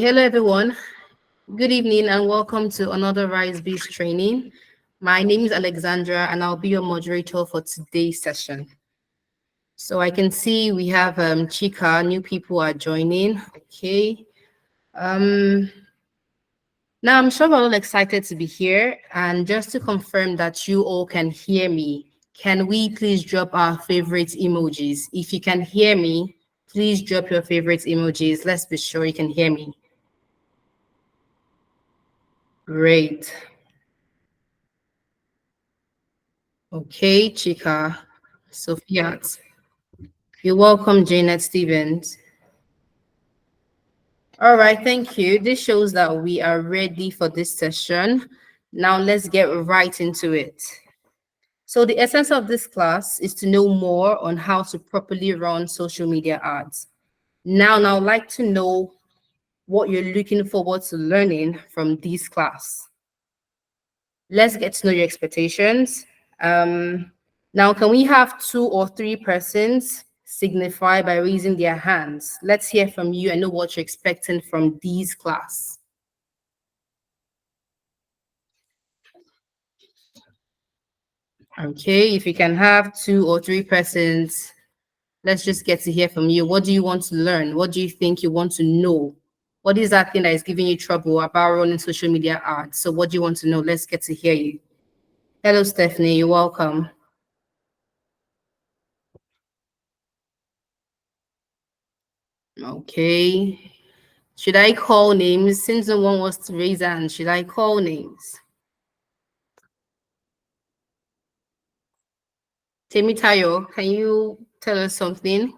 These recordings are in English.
Hello, everyone. Good evening and welcome to another RiseBiz training. My name is Alexandra and I'll be your moderator for today's session. So I can see we have Chika, new people are joining. Okay. Um, Now I'm sure we're all excited to be here. And just to confirm that you all can hear me, can we please drop our favorite emojis? If you can hear me, please drop your favorite emojis. Let's be sure you can hear me. Great. Okay, Chika. Sophia. You're welcome, Janet Stevens. All right, thank you. This shows that we are ready for this session. Now let's get right into it. So the essence of this class is to know more on how to properly run social media ads. Now I'd like to know what you're looking forward to learning from this class. Let's get to know your expectations. Now, can we have 2 or 3 persons signify by raising their hands? Let's hear from you and know what you're expecting from this class. Okay, if you can have 2 or 3 persons, let's just get to hear from you. What do you want to learn? What do you think you want to know? What is that thing that is giving you trouble about running social media ads? So what do you want to know? Let's get to hear you. Hello, Stephanie, you're welcome. Okay. Should I call names? Since no one wants to raise hands, should I call names? Temitayo, can you tell us something?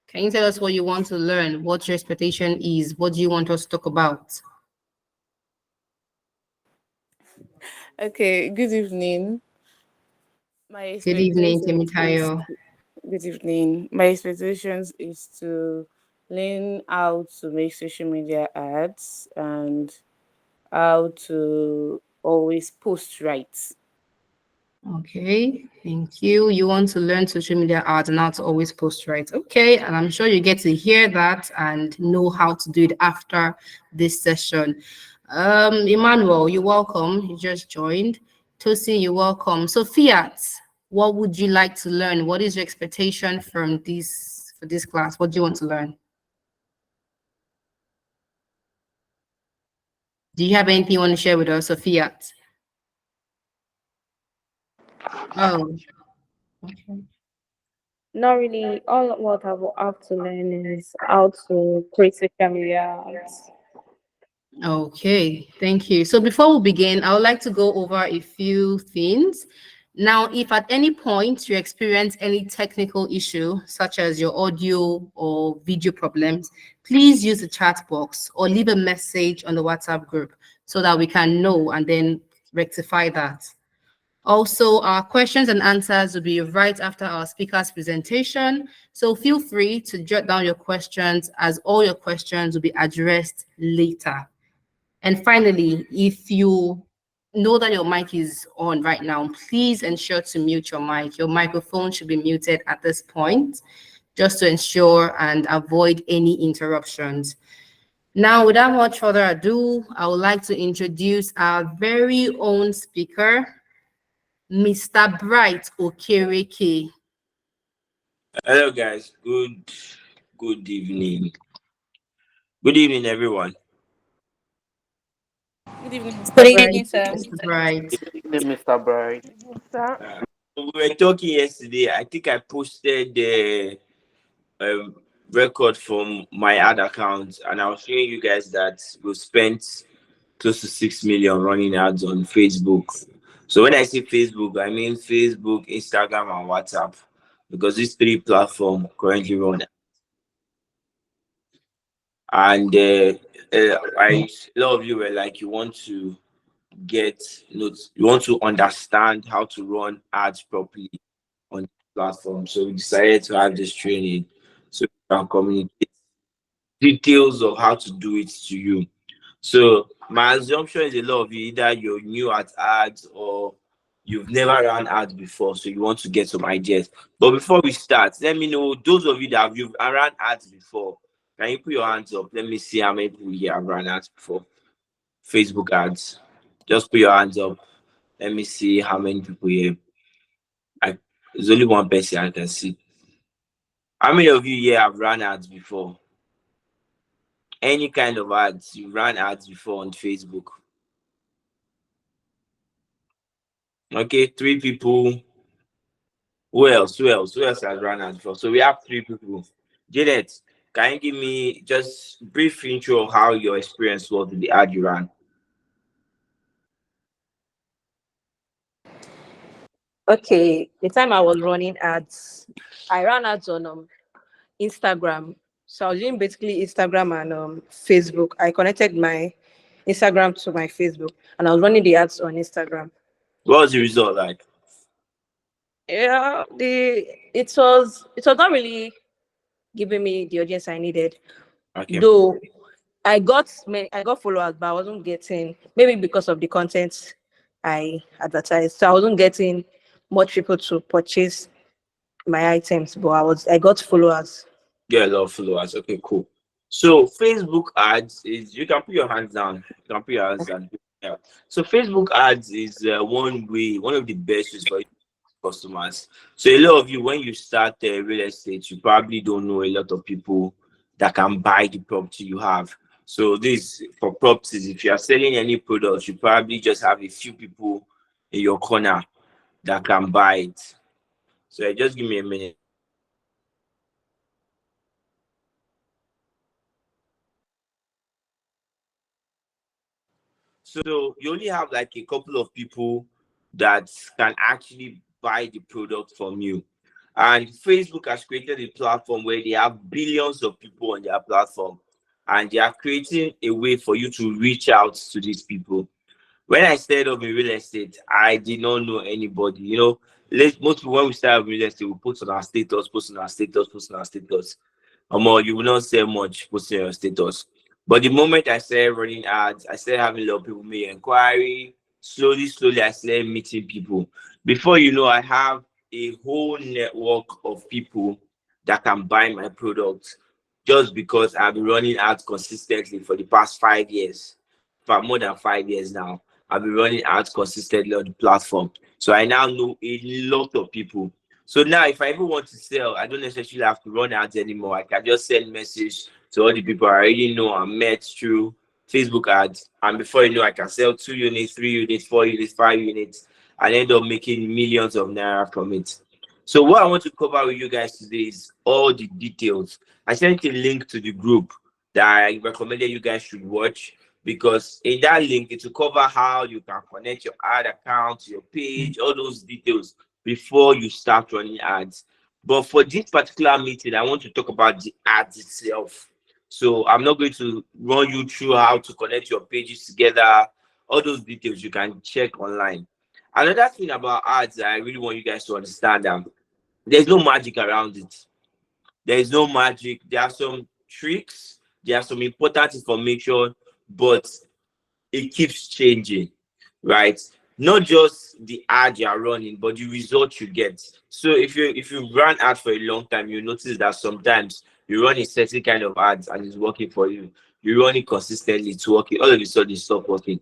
Can you tell us what you want to learn? What your expectation is? What do you want us to talk about? Okay, good evening. My Good evening, expectations is Temitayo. good evening. My expectations is to learn how to make social media ads and how to always post right. Okay, thank you. You want to learn social media ads and how to always post right. Okay, and I'm sure you get to hear that and know how to do it after this session. Emmanuel, you're welcome. You just joined. Tosi, you're welcome. So Fiat, what would you like to learn? What is your expectation from this class? What do you want to learn? Do you have anything you want to share with us, Sophia? Oh, okay. Not really. All what I will have to learn is how to create social media ads. Okay, thank you. So before we begin, I would like to go over a few things. Now, if at any point you experience any technical issue, such as your audio or video problems, please use the chat box or leave a message on the WhatsApp group so that we can know and then rectify that. Also, our questions and answers will be right after our speaker's presentation. So feel free to jot down your questions as all your questions will be addressed later. And finally, if you know that your mic is on right now, please ensure to mute your mic. Your microphone should be muted at this point, just to ensure and avoid any interruptions. Now, without much further ado, I would like to introduce our very own speaker, Mr. Bright Okereke. Hello guys, good evening. Good evening everyone. Good evening, Good Mr. Bright. evening, sir. Mr. Bright. Mr. Bright. Sir. We were talking yesterday. I think I posted the record from my ad account, and I was showing you guys that we spent close to 6 million running ads on Facebook. So when I say Facebook, I mean Facebook, Instagram, and WhatsApp, because these 3 platforms currently run. And a lot of you were like, you want to you want to understand how to run ads properly on the platform. So we decided to have this training so we can communicate details of how to do it to you. So my assumption is a lot of you, either you're new at ads or you've never run ads before, so you want to get some ideas. But before we start, let me know those of you that you've run ads before. Can you put your hands up? Let me see how many people here have run ads before. Facebook ads. Just put your hands up. Let me see how many people here. There's only one person I can see. How many of you here have run ads before? Any kind of ads. You ran ads before on Facebook. Okay, 3 people. Who else? Who else? Who else has run ads before? So we have 3 people. Janet, can you give me just brief intro of how your experience was with the ad you ran? Okay, the time I was running ads, I ran ads on Instagram. So I was doing basically Instagram and Facebook. I connected my Instagram to my Facebook, and I was running the ads on Instagram. What was the result like? Yeah, it was not really giving me the audience I needed. Okay. Though I got followers, but I wasn't getting, maybe because of the content I advertised. So I wasn't getting much people to purchase my items, but I got followers. Get a lot of followers. Okay, cool. So Facebook ads is, you can put your hands down. You can put your hands down. Yeah. So Facebook ads is one of the best ways for customers. So a lot of you, when you start real estate, you probably don't know a lot of people that can buy the property you have. So this for properties, if you are selling any products, you probably just have a few people in your corner that can buy it. So just give me a minute. So you only have like a couple of people that can actually buy the product from you. And Facebook has created a platform where they have billions of people on their platform, and they are creating a way for you to reach out to these people. When I started off in real estate, I did not know anybody. Most people, when we started real estate, we post on our status, post on our status, post on our status. You will not say much posting your status. But the moment I started running ads, I started having a lot of people make inquiry. Slowly, slowly, I started meeting people. Before you know, I have a whole network of people that can buy my product just because I've been running ads consistently for the past 5 years. For more than 5 years now, I've been running ads consistently on the platform. So I now know a lot of people. So now, if I even want to sell, I don't necessarily have to run ads anymore. I can just send message to all the people I already know and met through Facebook ads. And before you know, I can sell 2 units, 3 units, 4 units, 5 units, and end up making millions of naira from it. So what I want to cover with you guys today is all the details. I sent a link to the group that I recommended you guys should watch, because in that link, it will cover how you can connect your ad account to your page, all those details before you start running ads. But for this particular meeting, I want to talk about the ads itself. So I'm not going to run you through how to connect your pages together. All those details you can check online. Another thing about ads that I really want you guys to understand, there's no magic around it. There is no magic. There are some tricks. There are some important information, but it keeps changing, right? Not just the ad you are running, but the result you get. So if you run ads for a long time, you notice that sometimes you run a certain kind of ads and it's working for you. You run it consistently, it's working. All of a sudden, it stop working.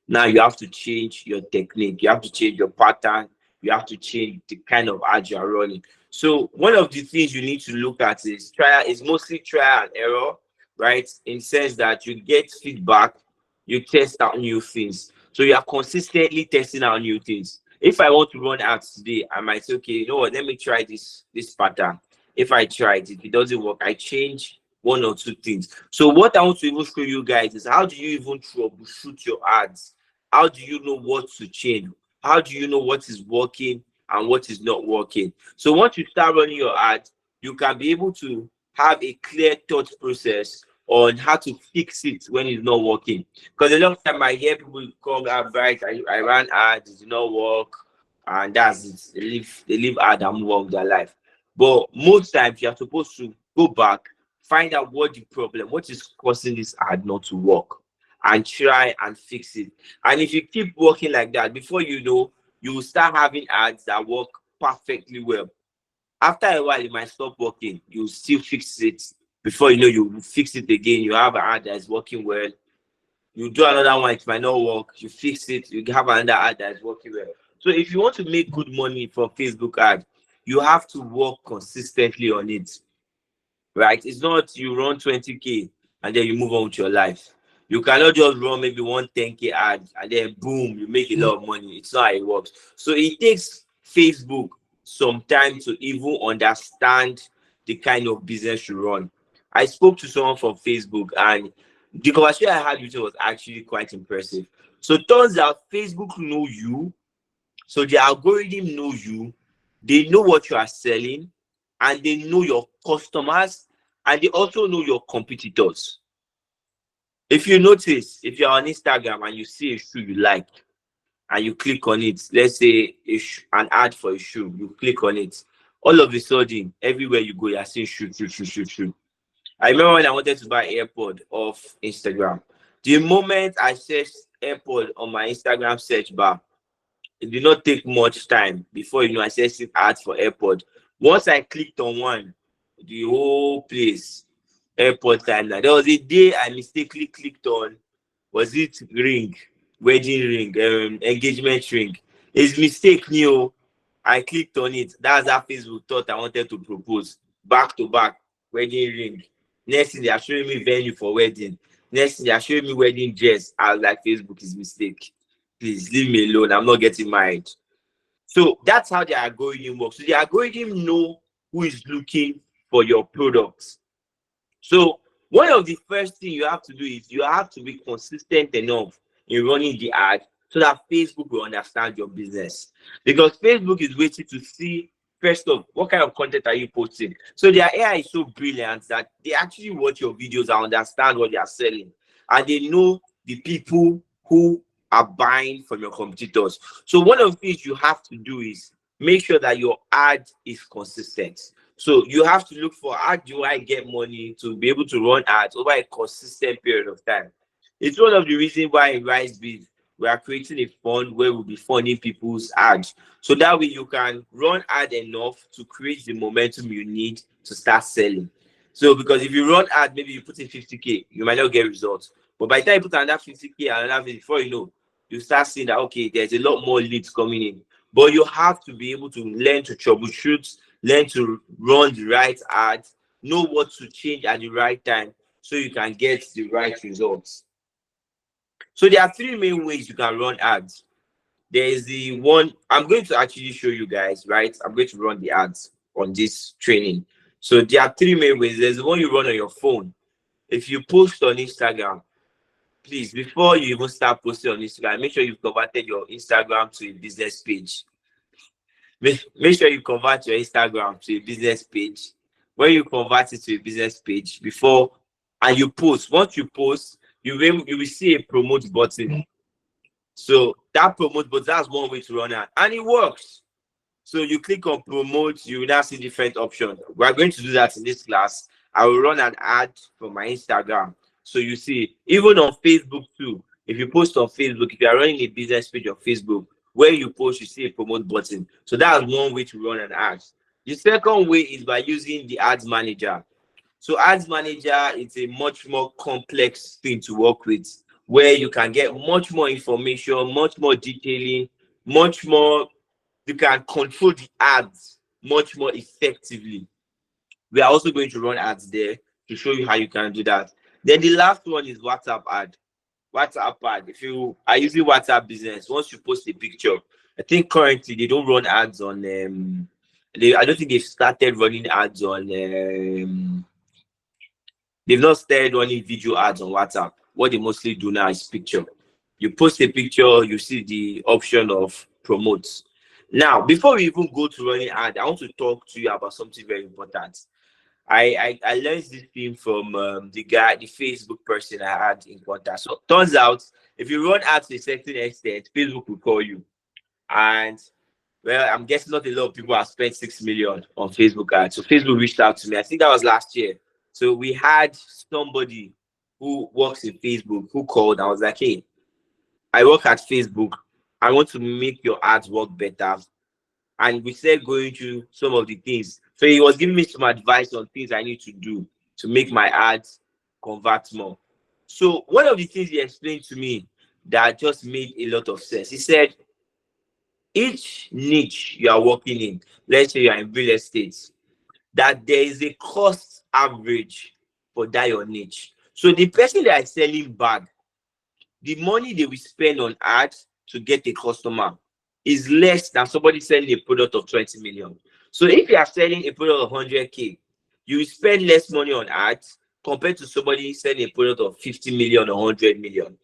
Now you have to change your technique. You have to change your pattern. You have to change the kind of ad you are running. So one of the things you need to look at is mostly trial and error, right? In the sense that you get feedback, you test out new things. So you are consistently testing out new things. If I want to run ads today, I might say, okay, you know what, let me try this pattern. If I try it, if it doesn't work, I change 1 or 2 things. So what I want to even show you guys is, how do you even troubleshoot your ads? How do you know what to change? How do you know what is working and what is not working? So once you start running your ads, you can be able to have a clear thought process on how to fix it when it's not working. Because a long time I hear people come out, right, I ran ads, it did not work, and that's it. They live ad and move on with their life. But most times you are supposed to go back, find out what the problem, what is causing this ad not to work, and try and fix it. And if you keep working like that, before you know, you will start having ads that work perfectly well. After a while, it might stop working. You still fix it Before you know, you fix it again. You have an ad that is working well. You do another one, it might not work. You fix it. You have another ad that is working well. So if you want to make good money from Facebook ad, you have to work consistently on it, right? It's not you run 20K and then you move on with your life. You cannot just run maybe one 10K ad and then boom, you make a lot of money. It's not how it works. So it takes Facebook some time to even understand the kind of business you run. I spoke to someone from Facebook and the conversation I had with him was actually quite impressive. So it turns out Facebook know you, so the algorithm knows you, they know what you are selling, and they know your customers, and they also know your competitors. If you notice, if you're on Instagram and you see a shoe you like, and you click on it, let's say an ad for a shoe, you click on it, all of a sudden, everywhere you go, you're seeing shoe. I remember when I wanted to buy AirPod off Instagram. The moment I searched AirPod on my Instagram search bar, it did not take much time before I started seeing ads for AirPod. Once I clicked on one, the whole place, AirPod timeline. There was a day I mistakenly clicked on, was it ring, wedding ring, engagement ring. It's mistake new. I clicked on it. That's how Facebook thought I wanted to propose. Back to back, wedding ring. Next thing they are showing me venue for wedding. Next thing they are showing me wedding dress. I was like, Facebook is mistake. Please leave me alone. I'm not getting married. So that's how the algorithm works. So the algorithm know who is looking for your products. So one of the first things you have to do is you have to be consistent enough in running the ad so that Facebook will understand your business. Because Facebook is waiting to see, first off, what kind of content are you posting? So their AI is so brilliant that they actually watch your videos and understand what they are selling. And they know the people who are buying from your competitors. So one of the things you have to do is make sure that your ad is consistent. So you have to look for how do I get money to be able to run ads over a consistent period of time. It's one of the reasons why in RiseBiz we are creating a fund where we'll be funding people's ads. So that way you can run ad enough to create the momentum you need to start selling. So because if you run ad, maybe you put in 50K, you might not get results. But by the time you put another 50K and another 50, before you know, you start seeing that, okay, there's a lot more leads coming in. But you have to be able to learn to troubleshoot, learn to run the right ads, know what to change at the right time so you can get the right results. So there are three main ways you can run ads. There is the one, I'm going to actually show you guys, right? I'm going to run the ads on this training. So there are three main ways. There's the one you run on your phone. If you post on Instagram, please, before you even start posting on Instagram, make sure you've converted your Instagram to a business page. Make sure you convert your Instagram to a business page. When you convert it to a business page before, and you post, once you post, you will see a promote button. So that promote button, that's one way to run it, and it works. So you click on promote, you will now see different options. We are going to do that in this class. I will run an ad for my Instagram. So you see, even on Facebook too, if you post on Facebook, if you are running a business page on Facebook, where you post, you see a promote button. So that's one way to run an ad. The second way is by using the ads manager. So ads manager is a much more complex thing to work with, where you can get much more information, much more detailing, much more, you can control the ads much more effectively. We are also going to run ads there to show you how you can do that. Then the last one is WhatsApp ad. WhatsApp ad. If you are using WhatsApp business, once you post a picture, I think currently they don't run ads on I don't think they've started running ads on they've not started running video ads on WhatsApp. What they mostly do now is picture. You post a picture, you see the option of promote. Now, before we even go to running ad, I want to talk to you about something very important. I learned this thing from the Facebook person I had in contact. So turns out, if you run ads to a certain extent, Facebook will call you. And well, I'm guessing not a lot of people have spent 6 million on Facebook ads. So Facebook reached out to me. I think that was last year. So we had somebody who works in Facebook who called. I was like, hey, I work at Facebook. I want to make your ads work better. And we started going through some of the things. So he was giving me some advice on things I need to do. to make my ads convert more. So one of the things he explained to me that just made a lot of sense. He said, each niche you are working in, let's say you are in real estate, that there is a cost average for that your niche. So the person that is selling bag, the money they will spend on ads to get a customer is less than somebody selling a product of 20 million. So if you are selling a product of 100K, you will spend less money on ads compared to somebody selling a product of 50 million or 100 million.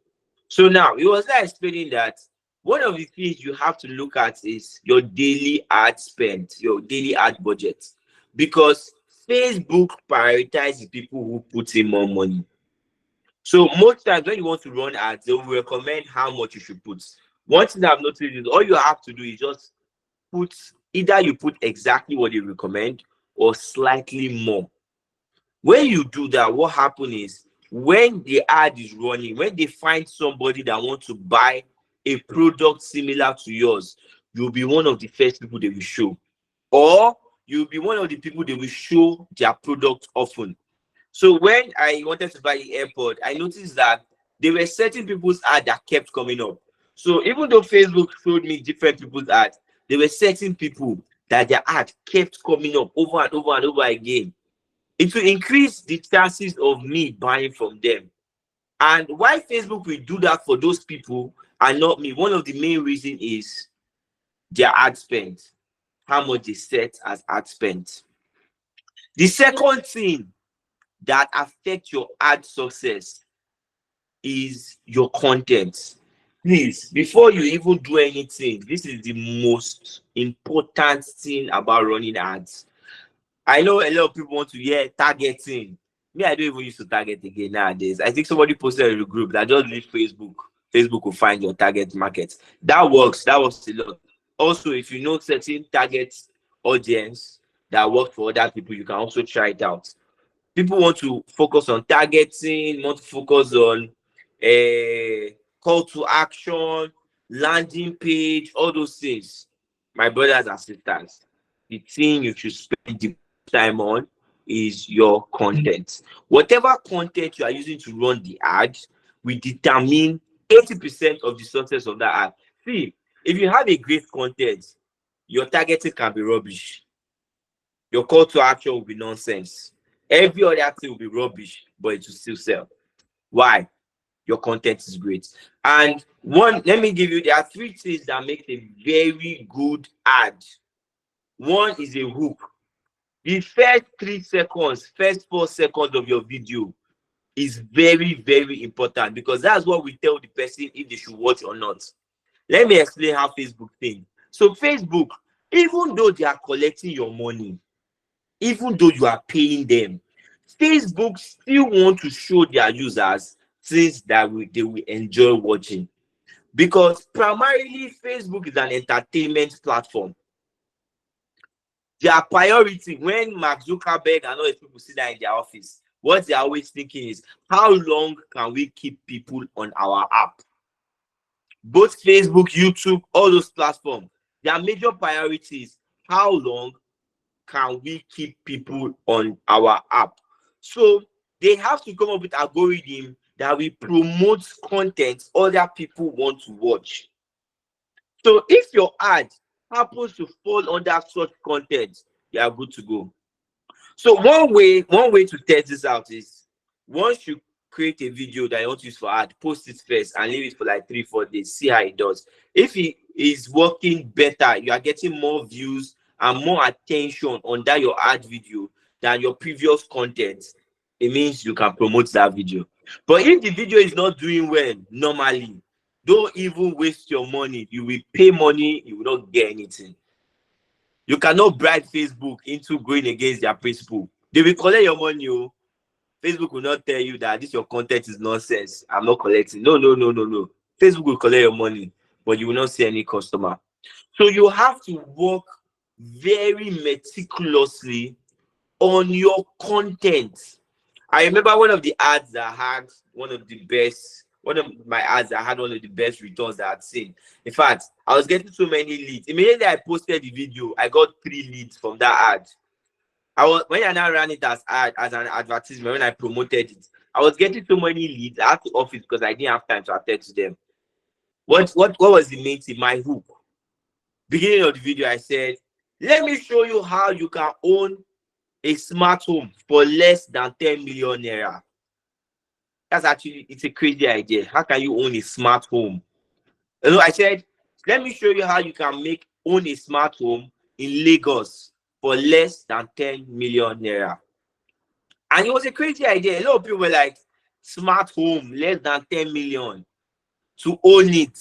So now, he was there explaining that one of the things you have to look at is your daily ad spend, your daily ad budget. Because Facebook prioritizes people who put in more money. So most times when you want to run ads, they will recommend how much you should put. One thing I've noticed is all you have to do is just put, either you put exactly what they recommend or slightly more. When you do that, what happens is when the ad is running, when they find somebody that wants to buy a product similar to yours, you'll be one of the first people they will show. Or you'll be one of the people they will show their product often. So when I wanted to buy the AirPod, I noticed that there were certain people's ads that kept coming up. So even though Facebook showed me different people's ads, there were certain people that their ad kept coming up over and over and over again. It will increase the chances of me buying from them. And why Facebook will do that for those people and not me, one of the main reasons is their ad spend, how much they set as ad spend. The second thing that affects your ad success is your content. Please, before you even do anything, this is the most important thing about running ads. I know a lot of people want to hear targeting. Me, I don't even use to target again nowadays. I think somebody posted in the group that just leave Facebook. Facebook will find your target market. That works. That works a lot. Also, if you know certain target audience that work for other people, you can also try it out. People want to focus on targeting, want to focus on call to action, landing page, all those things. My brothers and sisters, the thing you should spend the time on is your content. Whatever content you are using to run the ad will determine 80% of the success of that ad. See, if you have a great content, your targeting can be rubbish. Your call to action will be nonsense. Every other thing will be rubbish, but it will still sell. Why? Your content is great. And let me give you, there are three things that make a very good ad. One is a hook. The first 3 seconds, first 4 seconds of your video is very, very important because that's what we tell the person if they should watch or not. Let me explain how Facebook thinks. So Facebook, even though they are collecting your money, even though you are paying them, Facebook still want to show their users things that they will enjoy watching. Because primarily, Facebook is an entertainment platform. Their priority, when Mark Zuckerberg and all these people sit there in their office, what they're always thinking is, how long can we keep people on our app? Both Facebook, YouTube, all those platforms, their major priority is how long can we keep people on our app? So they have to come up with algorithm that will promote content other people want to watch. So if your ad happens to fall under such content, you are good to go. So one way to test this out is once you create a video that you want to use for ad, post it first and leave it for like 3-4 days, see how it does. If it is working better, you are getting more views and more attention on that your ad video than your previous content, it means you can promote that video. But if the video is not doing well, normally, don't even waste your money. You will pay money, you will not get anything. You cannot bribe Facebook into going against their principle. They will collect your money. Oh. Facebook will not tell you that this your content is nonsense. I'm not collecting. No. Facebook will collect your money, but you will not see any customer. So you have to work very meticulously on your content. I remember one of the ads that had one of my ads that had one of the best returns that I'd seen. In fact, I was getting so many leads. Immediately I posted the video, I got 3 leads from that ad. when I now ran it as an advertisement, when I promoted it, I was getting so many leads. I had to off it because I didn't have time to attend to them. What was the main thing? My hook. Beginning of the video, I said, let me show you how you can own a smart home for less than 10 million naira. It's a crazy idea. How can you own a smart home? I said, let me show you how you can own a smart home in Lagos for less than 10 million naira. And it was a crazy idea. A lot of people were like, smart home, less than 10 million to own it.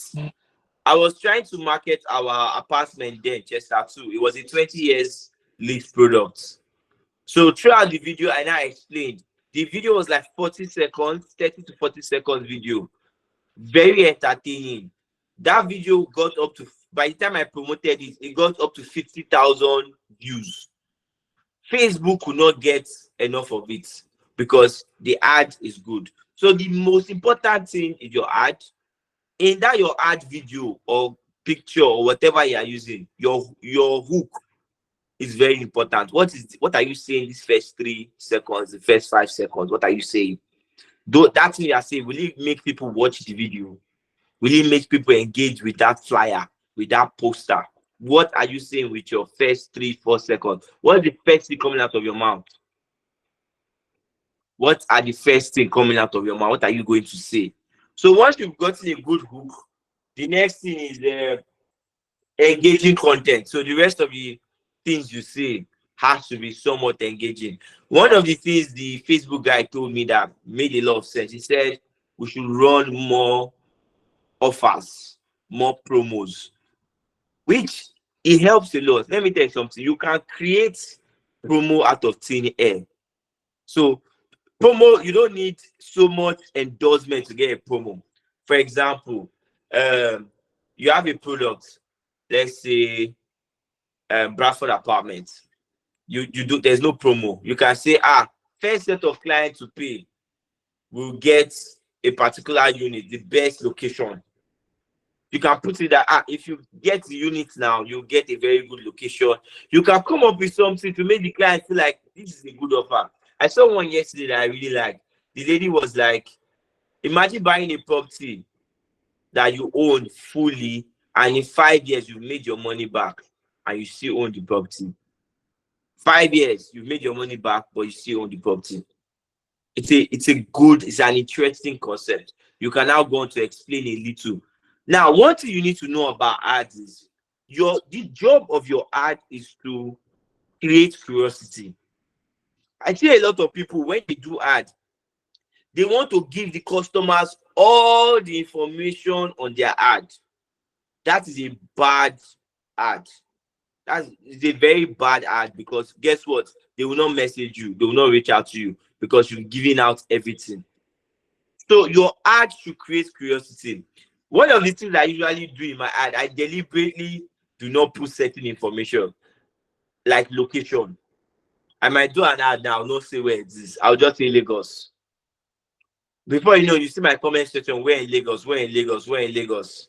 I was trying to market our apartment then, Chester 2. It was a 20 years lease product. So throughout the video, and I explained, the video was like 40 seconds, 30 to 40 seconds video. Very entertaining. That video got up to, by the time I promoted it, it got up to 50,000 views. Facebook could not get enough of it because the ad is good. So the most important thing is your ad. In that your ad video or picture or whatever you are using, your hook is very important. What are you saying these first 3 seconds, the first 5 seconds? What are you saying? That thing you are saying, will it make people watch the video? Will it make people engage with that flyer, with that poster? What are you saying with your first 3-4 seconds? What is the first thing coming out of your mouth? What are the first thing coming out of your mouth? What are you going to say? So once you've gotten a good hook, the next thing is engaging content. So the rest of the things you say has to be somewhat engaging. One of the things the Facebook guy told me that made a lot of sense, he said we should run more offers, more promos, which it helps a lot. Let me tell you something. You can create promo out of thin air. So promo, you don't need so much endorsement to get a promo. For example, you have a product, let's say Bradford Apartments. There's no promo. You can say, first set of clients to pay will get a particular unit, the best location. You can put it that if you get the unit now, you get a very good location. You can come up with something to make the client feel like this is a good offer. I saw one yesterday that I really liked. The lady was like, imagine buying a property that you own fully, and in 5 years you've made your money back and you still own the property. 5 years you've made your money back, but you still own the property. It's an interesting concept. You can now go on to explain a little. Now, one thing you need to know about ads is the job of your ad is to create curiosity. I see a lot of people, when they do ads, they want to give the customers all the information on their ad. That is a bad ad. That is a very bad ad, because guess what? They will not message you. They will not reach out to you because you're giving out everything. So your ad should create curiosity. One of the things I usually do in my ad, I deliberately do not put certain information, like location. I might do an ad now, not say where it is. I'll just say Lagos. Before you know, you see my comment section, where in Lagos, where in Lagos, where in Lagos.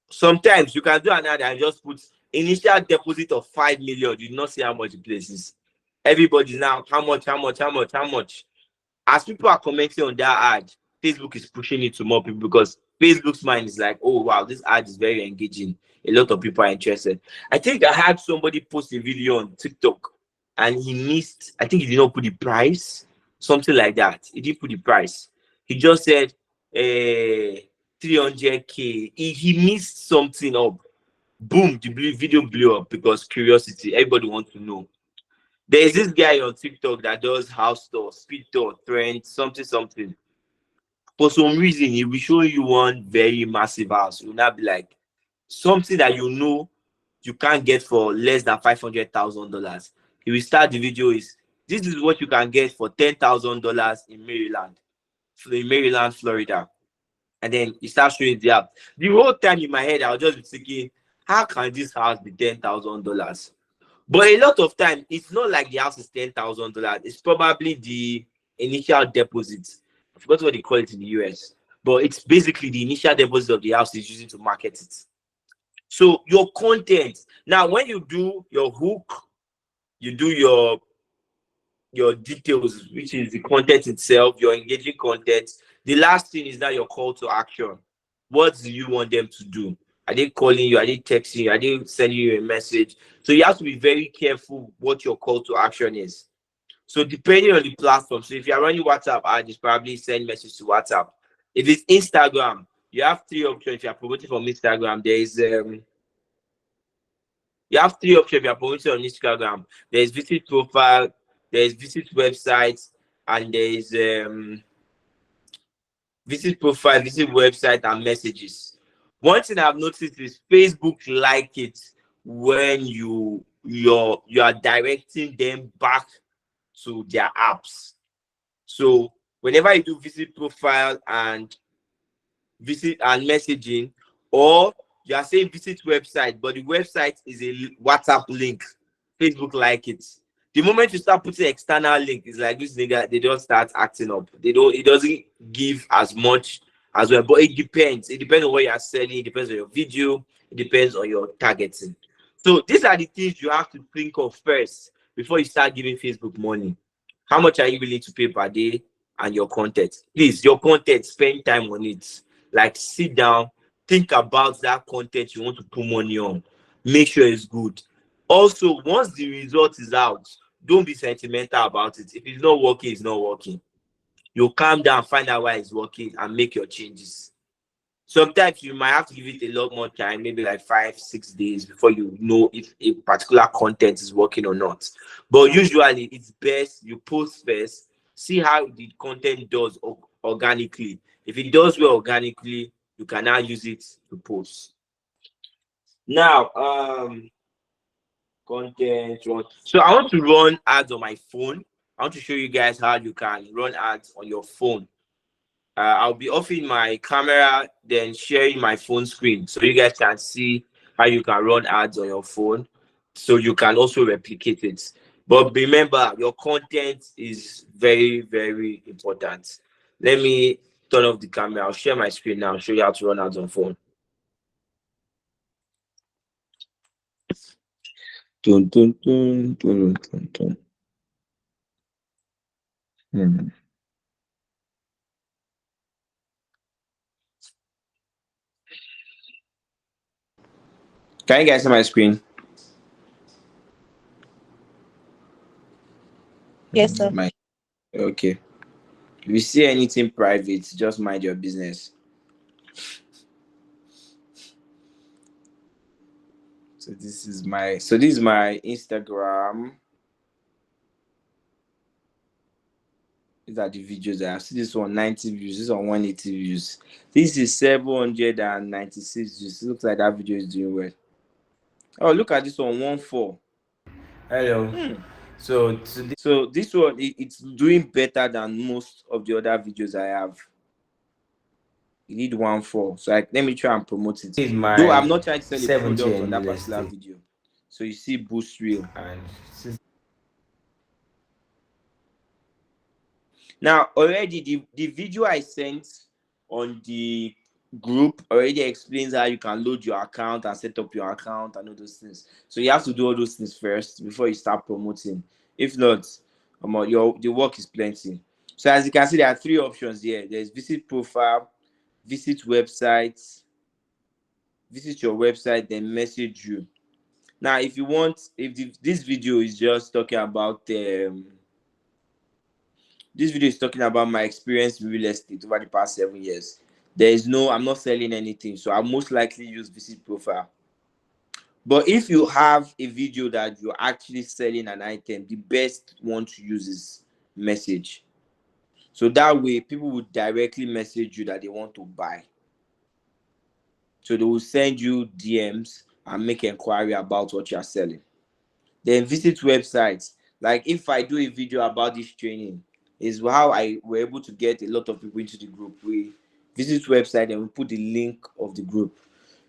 Sometimes you can do an ad and just put initial deposit of 5 million. You do not see how much the place is. Everybody now, how much? As people are commenting on that ad, Facebook is pushing it to more people, because Facebook's mind is like, oh wow, this ad is very engaging. A lot of people are interested. I think I had somebody post a video on TikTok and he missed, I think he did not put the price, something like that. He didn't put the price. He just said 300K. He missed something up. Boom, the video blew up because curiosity. Everybody wants to know. There is this guy on TikTok that does house tour, speed tour, trend, something. For some reason, he will show you one very massive house. It will not be like something that you know you can't get for less than $500,000. He will start the video is, this is what you can get for $10,000 in Maryland, Florida. And then he starts showing the house. The whole time in my head, I was just thinking, how can this house be $10,000? But a lot of time, it's not like the house is $10,000. It's probably the initial deposit. I forgot what they call it in the US. But it's basically the initial deposit of the house is using to market it. So your content. Now, when you do your hook, you do your your details, which is the content itself, your engaging content. The last thing is that your call to action. What do you want them to do? Are they calling you? Are they texting you? Are they sending you a message? So you have to be very careful what your call to action is. So depending on the platform, so if you're running WhatsApp ad, it's probably send message to WhatsApp. If it's Instagram, you have three options. If you're promoting from Instagram, there is you have three options if you're promoting on Instagram. There's visit profile, there's visit website, and there's visit profile, visit website, and messages. One thing I've noticed is Facebook like it when you are directing them back to their apps. So whenever you do visit profile and visit and messaging, or you are saying visit website, but the website is a WhatsApp link, Facebook like it. The moment you start putting external link, it's like this nigga, they don't start acting up. They don't, it doesn't give as much as well. But it depends. It depends on what you are selling, it depends on your video, it depends on your targeting. So these are the things you have to think of first before you start giving Facebook money. How much are you willing to pay per day? And your content. Please, your content, spend time on it. Like sit down, think about that content you want to put money on. Make sure it's good. Also, once the result is out, don't be sentimental about it. If it's not working, it's not working. You calm down, find out why it's working, and make your changes. Sometimes you might have to give it a lot more time, maybe like 5-6 days before you know if a particular content is working or not. But usually it's best you post first, see how the content does organically. If it does well organically, you can now use it to post. Now, content run. So I want to run ads on my phone. I want to show you guys how you can run ads on your phone. I'll be offing my camera, then sharing my phone screen so you guys can see how you can run ads on your phone. So you can also replicate it. But remember, your content is very, very important. Let me turn off the camera. I'll share my screen now, show you how to run ads on phone. Dun, dun, dun, dun, dun, dun. Can you guys see my screen? Yes, sir. Okay. If you see anything private, just mind your business. So this is my Instagram. These are the videos I have. See this one 90 views, this one 180 views. This is 796 views. It looks like that video is doing well. Oh, look at this one 14. Hello. So this one it's doing better than most of the other videos I have. You need 14. So let me try and promote it. Though I'm not trying to sell a product on that particular video. So you see boost reel. Now already the video I sent on the group already explains how you can load your account and set up your account and all those things. So you have to do all those things first before you start promoting. If not, the work is plenty. So as you can see, there are three options here. There's visit profile, visit websites, visit your website, then message you. Now, if you want, this video is just talking about this video is talking about my experience in real estate over the past 7 years. I'm not selling anything, so I'll most likely use visit profile. But if you have a video that you're actually selling an item, the best one to use is message. So that way, people will directly message you that they want to buy. So they will send you DMs and make inquiry about what you're selling. Then visit websites. Like if I do a video about this training, is how I were able to get a lot of people into the group. We visit website and we put the link of the group.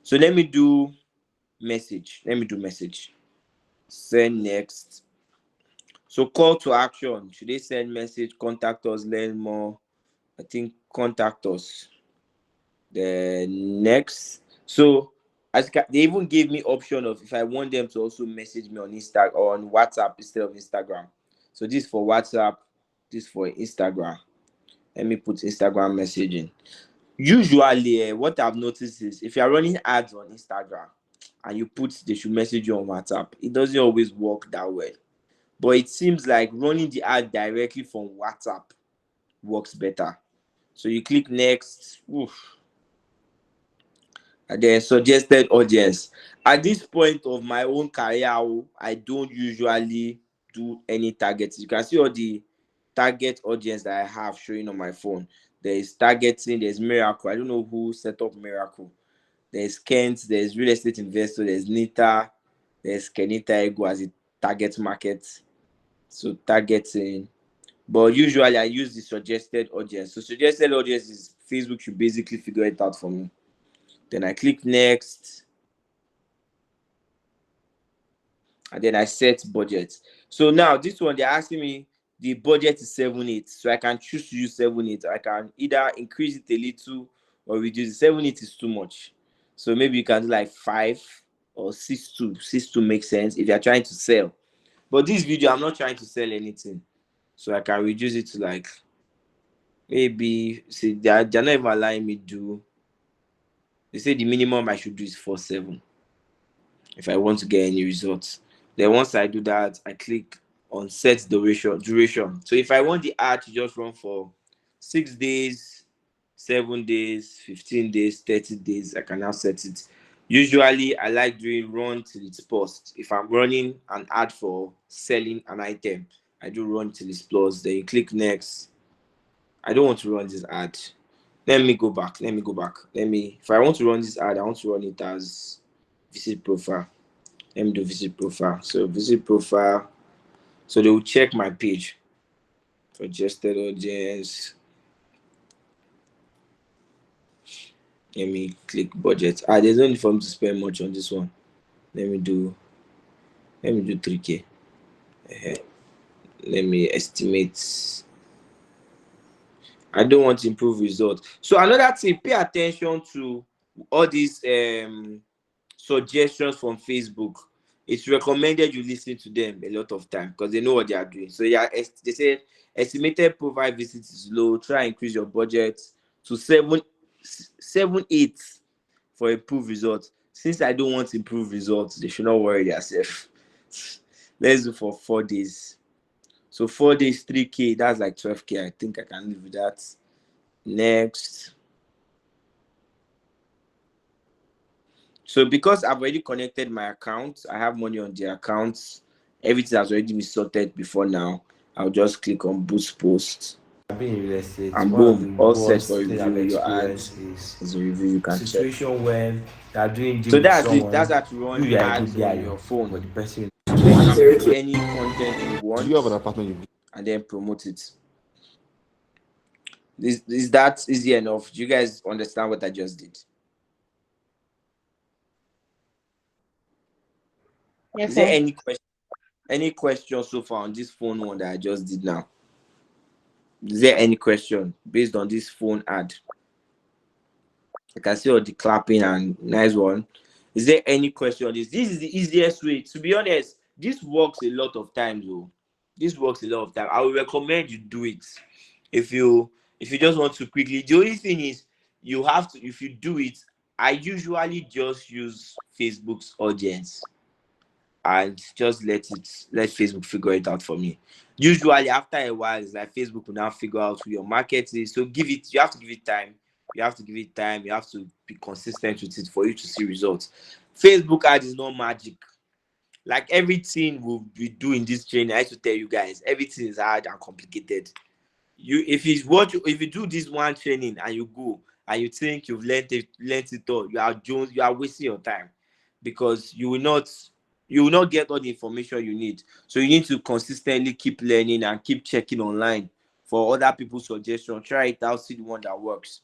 So let me do message. Send next. So call to action. Should they send message, contact us, learn more? I think contact us. Then next. So they even gave me option of if I want them to also message me on Instagram or on WhatsApp instead of Instagram. So this for WhatsApp, this for Instagram. Let me put Instagram messaging. Usually, what I've noticed is if you're running ads on Instagram and you put they should message you on WhatsApp, it doesn't always work that way. But it seems like running the ad directly from WhatsApp works better. So you click next. Oof. And then suggested audience. At this point of my own career, I don't usually do any targets. You can see all the target audience that I have showing on my phone. There is targeting, there's Miracle. I don't know who set up Miracle. There's Kent, there's real estate investor, there's Nita, there's Kenita Ego as a target market. So targeting. But usually I use the suggested audience. So suggested audience is Facebook should basically figure it out for me. Then I click next. And then I set budget. So now this one, they're asking me the budget is 7.8. So I can choose to use 7.8. I can either increase it a little or reduce it. 7.8 is too much. So maybe you can do like 5 or 6.2. 6.2 makes sense if you're trying to sell. But this video, I'm not trying to sell anything. So I can reduce it to like maybe, see, they're not even allowing me do. They say the minimum I should do is 4.7 if I want to get any results. Then once I do that, I click on set duration. So if I want the ad to just run for 6 days, 7 days, 15 days, 30 days, I can now set it. Usually, I like doing run till it's paused. If I'm running an ad for selling an item, I do run till it's paused. Then you click next. I don't want to run this ad. Let me go back. If I want to run this ad, I want to run it as visit profile. Let me do visit profile. So visit profile. So they will check my page. Suggested audience. Let me click budget. There's no need for me to spend much on this one. Let me do 3K. Let me estimate. I don't want to improve results. So another thing, pay attention to all these suggestions from Facebook. It's recommended you listen to them a lot of time because they know what they are doing. So yeah, they say estimated profile visits is low. Try and increase your budget to 7.8 for improved results. Since I don't want to improve results, they should not worry themselves. Let's do for 4 days. So 4 days, 3K, that's like 12K. I think I can live with that. Next. So because I've already connected my account, I have money on the account. Everything has already been sorted before now. I'll just click on boost post. I've been in real estate. And boom, all set for review. Your ads is a review you can check. Situation when they're doing deal So with that's someone, it. That's how to run you are a ads good on guy, your phone. but the person You can pick any content you want. Do you have an apartment? And then promote it. Is that easy enough? Do you guys understand what I just did? Yes, Is there sir. any question so far on this phone one that I just did now? Is there any question based on this phone ad? I can see all the clapping and nice one. Is there any question on this? This is the easiest way. To be honest, this works a lot of times, though. This works a lot of time. I would recommend you do it. If you just want to quickly. The only thing is you have to, if you do it, I usually just use Facebook's audience and just let Facebook figure it out for me. Usually after a while, it's like Facebook will now figure out who your market is. So you have to give it time. You have to be consistent with it for you to see results. Facebook ad is not magic. Like everything we do in this training, I have to tell you guys, everything is hard and complicated. If you do this one training and you go and you think you've learned it all, you are wasting your time because you will not get all the information you need. So you need to consistently keep learning and keep checking online for other people's suggestions. Try it out, see the one that works.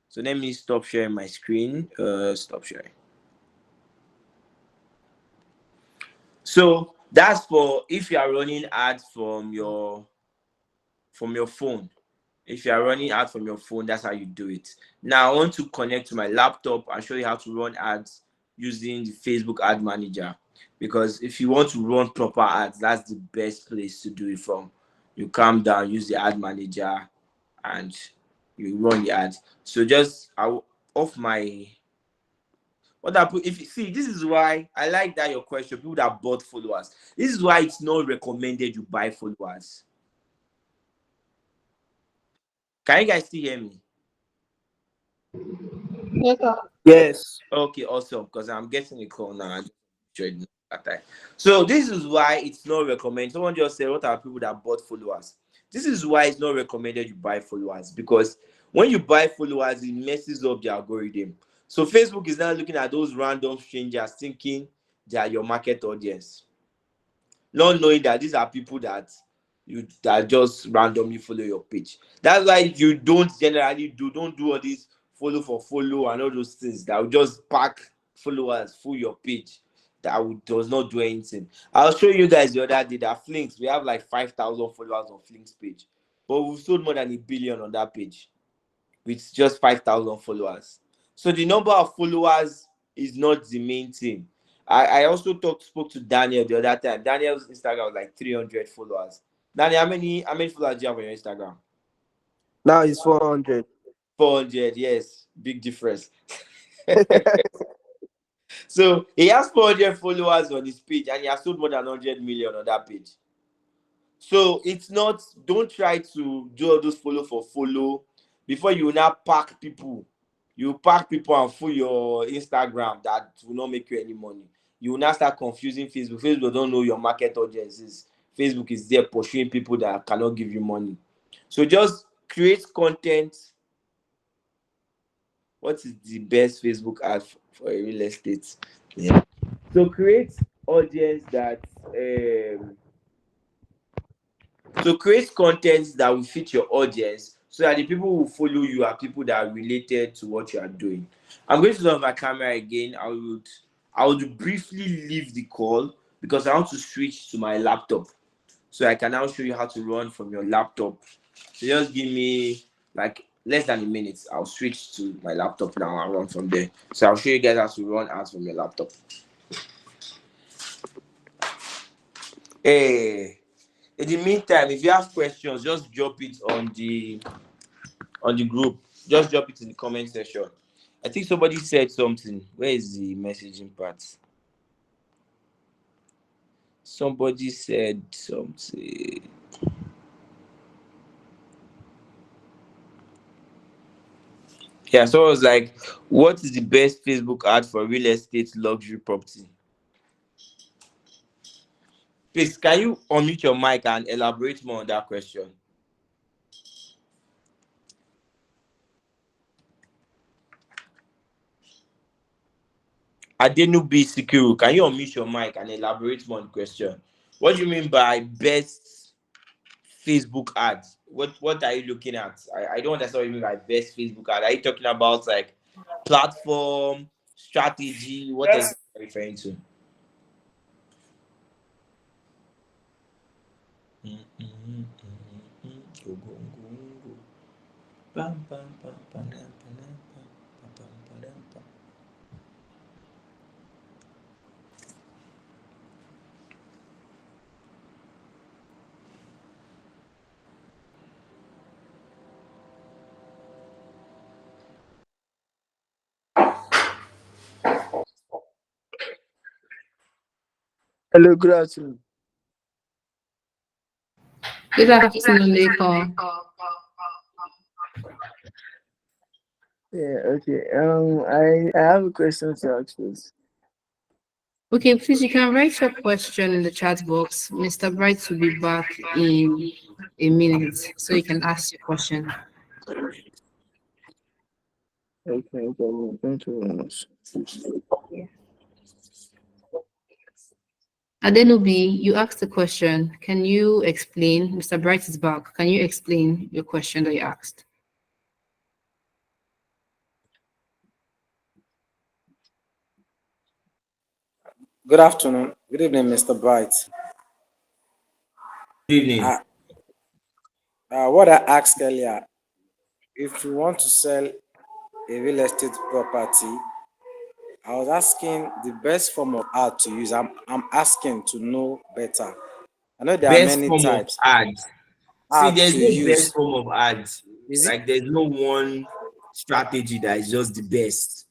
So let me stop sharing my screen. Stop sharing. So that's for if you are running ads from your phone. If you are running ads from your phone, that's how you do it. Now I want to connect to my laptop and show you how to run ads using the Facebook ad manager. because if you want to run proper ads, that's the best place to do it from. You calm down, use the ad manager, and you run the ads. So just off my what I put, if you see, this is why I like that your question, people that bought followers. This is why it's not recommended you buy followers. Can you guys still hear me? Yes, sir. Yes. Okay, awesome. Because I'm getting a call now. So this is why it's not recommended. Someone just said, what are people that bought followers? This is why it's not recommended you buy followers, because when you buy followers, it messes up the algorithm. So Facebook is now looking at those random strangers thinking they are your market audience, not knowing that these are people that just randomly follow your page. That's why you don't generally don't do all these follow for follow and all those things that will just pack followers full your page does not do anything. I'll show you guys the other day that Flinks, we have like 5,000 followers on Flinks page, but we've sold more than 1 billion on that page with just 5,000 followers. So the number of followers is not the main thing. I also spoke to Daniel the other time. Daniel's Instagram was like 300 followers. Daniel, how many followers do you have on your Instagram? Now it's 400. 400, yes, big difference. So he has 400 followers on his page, and he has sold more than 100 million on that page. So it's not, don't try to do all those follow for follow before you now pack people. You pack people and full your Instagram that will not make you any money. You will now start confusing Facebook. Facebook don't know your market audiences. Facebook is there pursuing people that cannot give you money. So just create content. What is the best Facebook ad for a real estate? Yeah. So create audience that so create content that will fit your audience so that the people who follow you are people that are related to what you are doing. I'm going to turn on my camera again. I would briefly leave the call because I want to switch to my laptop. So I can now show you how to run from your laptop. So just give me like less than a minute. I'll switch to my laptop now and run from there. So I'll show you guys how to run ads from your laptop. Hey. In the meantime, if you have questions, just drop it on the group. Just drop it in the comment section. I think somebody said something. Where is the messaging part? Somebody said something. Yeah, so I was like, what is the best Facebook ad for real estate luxury property? Please, can you unmute your mic and elaborate more on that question? Adenubi Sikiru, can you unmute your mic and elaborate more on the question? What do you mean by best Facebook ads? What are you looking at? I don't understand what you mean by best Facebook ad. Are you talking about like platform, strategy? What are you referring to? Hello, good afternoon. Good afternoon, Leko. Yeah, okay. I have a question to ask you. Okay, please, you can write your question in the chat box. Mr. Bright will be back in a minute, so you can ask your question. Okay, thank you very much. Adenubi, you asked a question. Can you explain? Mr. Bright is back. Can you explain your question that you asked? Good afternoon. Good evening, Mr. Bright. Good evening. What I asked earlier, if you want to sell a real estate property I was asking the best form of ad to use. I'm asking to know better. I know there are Best many form of types ads. See, ad there's to no best use. form of ads. Is it Like there's no one strategy that is just the best.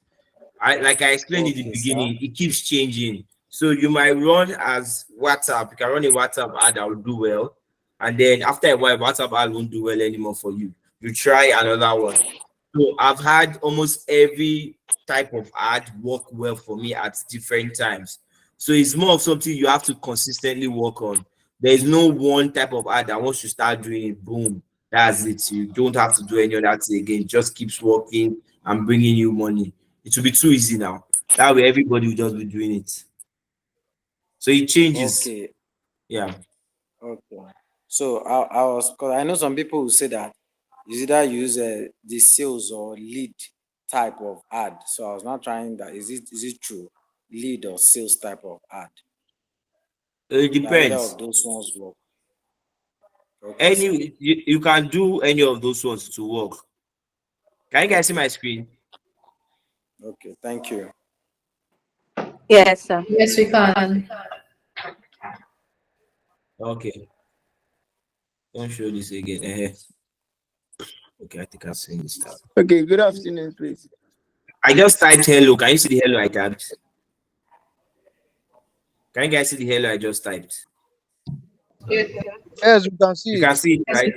Like I explained in the okay, sir? beginning, it keeps changing. So you might run as WhatsApp. You can run a WhatsApp ad that will do well, and then after a while, WhatsApp ad won't do well anymore for you. You try another one. So I've had almost every type of ad work well for me at different times. So it's more of something you have to consistently work on. There is no one type of ad that once you start doing it, boom, that's it. You don't have to do any other thing again. It just keeps working and bringing you money. It will be too easy now. That way, everybody will just be doing it. So it changes. Okay, Yeah. okay. So I was because I know some people who say that you either use the sales or lead type of ad. So I was not trying that. Is it true? Lead or sales type of ad. It That either depends. of those ones work. Okay, sir. You can do any of those ones to work. Can you guys see Okay, my screen? okay. Thank you. Yes, sir. Yes, we can. Okay. Don't show this again. Okay, I think I've seen this stuff. Okay, good afternoon, please. I just typed hello. Can you see the hello I typed? Can you guys see the hello I just typed? Yes, we can You see can it. see it, right?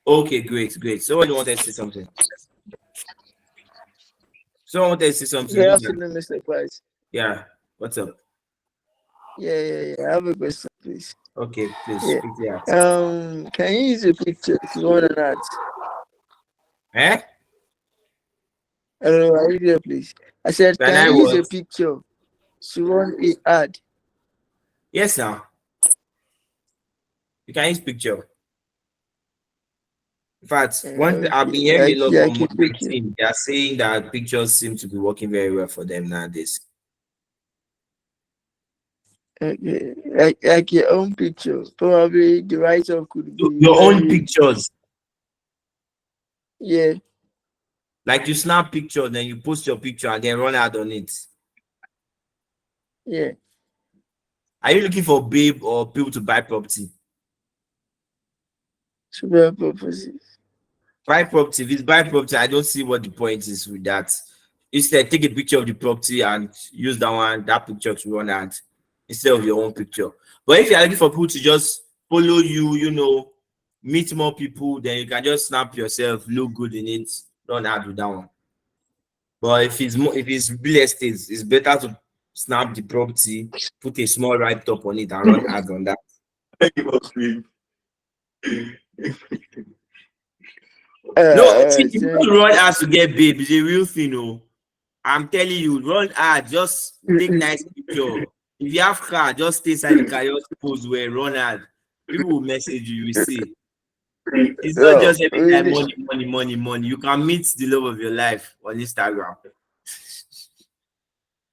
Okay, great, great. Someone wanted to say something. Someone wanted to say something. Good afternoon, Mr. Price. Yeah. What's up? Yeah. I have a question, please. Okay, please Yeah. speak the ask. Can you use a picture if you want an ad? Eh? Hello, are you there, please? I said, Can can I you use a what? picture if you want an ad? Yes, now. You can use picture. In fact, I've been Okay, hearing a lot like from a my picture. team. They are saying that pictures seem to be working very well for them nowadays. Okay, like your own picture. Probably the write-up could So be your own very, pictures, yeah, like you snap picture, then you post your picture and then run ad on it. yeah. Are you looking for babe or people to buy property? Super purposes. Buy property. If it's buy property, I don't see what the point is with that. Instead, take a picture of the property and use that picture to run ad instead of your own picture. But if you're looking for people to just follow you, meet more people, then you can just snap yourself, look good in it, run ad with that one. But if it's real estate, it's better to snap the property, put a small write up on it, and run ads on that. No, see, if you Thank run ads to get babe, it's a real thing, oh. I'm telling you, run ad, just take nice picture. If you have car, just stay inside the car, just pose where run ad. People will message you, you will see. It's not no, just every time really, money. You can meet the love of your life on Instagram.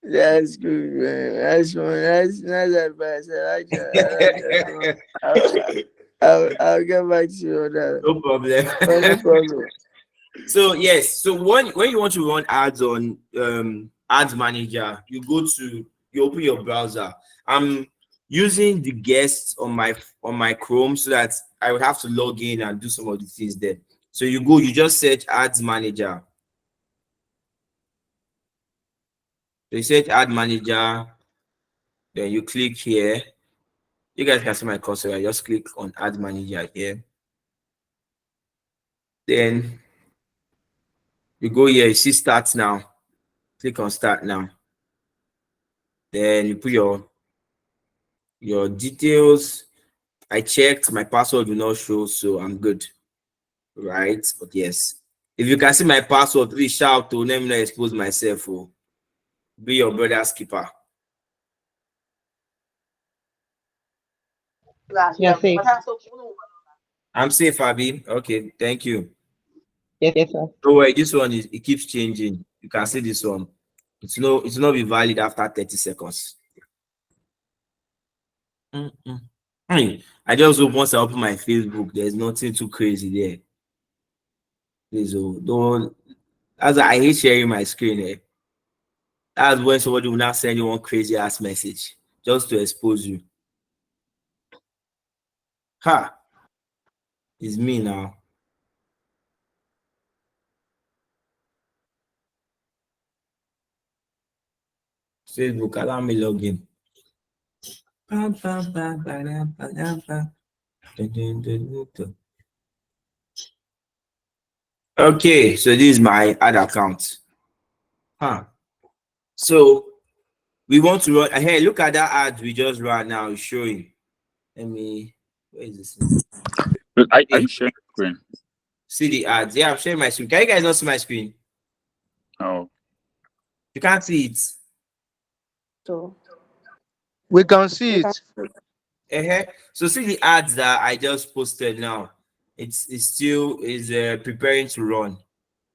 that's good, man. That's one. That's nice advice. I like that. I like that. I'll get back to you on that. No problem. No problem. So yes, so when you want to run ads on ads manager, you open your browser. I'm using the guests on my Chrome so that I would have to log in and do some of the things there. So you just search ads manager. So you search ad manager, then you click here. You guys can see my cursor. I just click on ad manager here. Then you go here, you see start now. Click on start now. Then you put your details. I checked, my password will not show, so I'm good. Right? But yes. If you can see my password, please shout to let me not expose myself. Oh. Be your brother's keeper. You're safe. I'm safe, Abby. Okay, thank you. Yes, sir. Don't worry, this one it keeps changing. You can see this one. It's not be valid after 30 seconds. I just hope once I open my Facebook, there's nothing too crazy there. Please, don't. As I hate sharing my screen. That's when somebody will now send you one crazy ass message just to expose you. Ha! It's me now. Facebook, allow me log in. Okay, so this is my ad account. So we want to run. Hey, look at that ad we just ran now. It's showing. Let me. Where is this? Are you sharing screen? See the ads. Yeah, I'm sharing my screen. Can you guys not see my screen? Oh, You can't see it. So We can see it. So see the ads that I just posted now. It's still is preparing to run.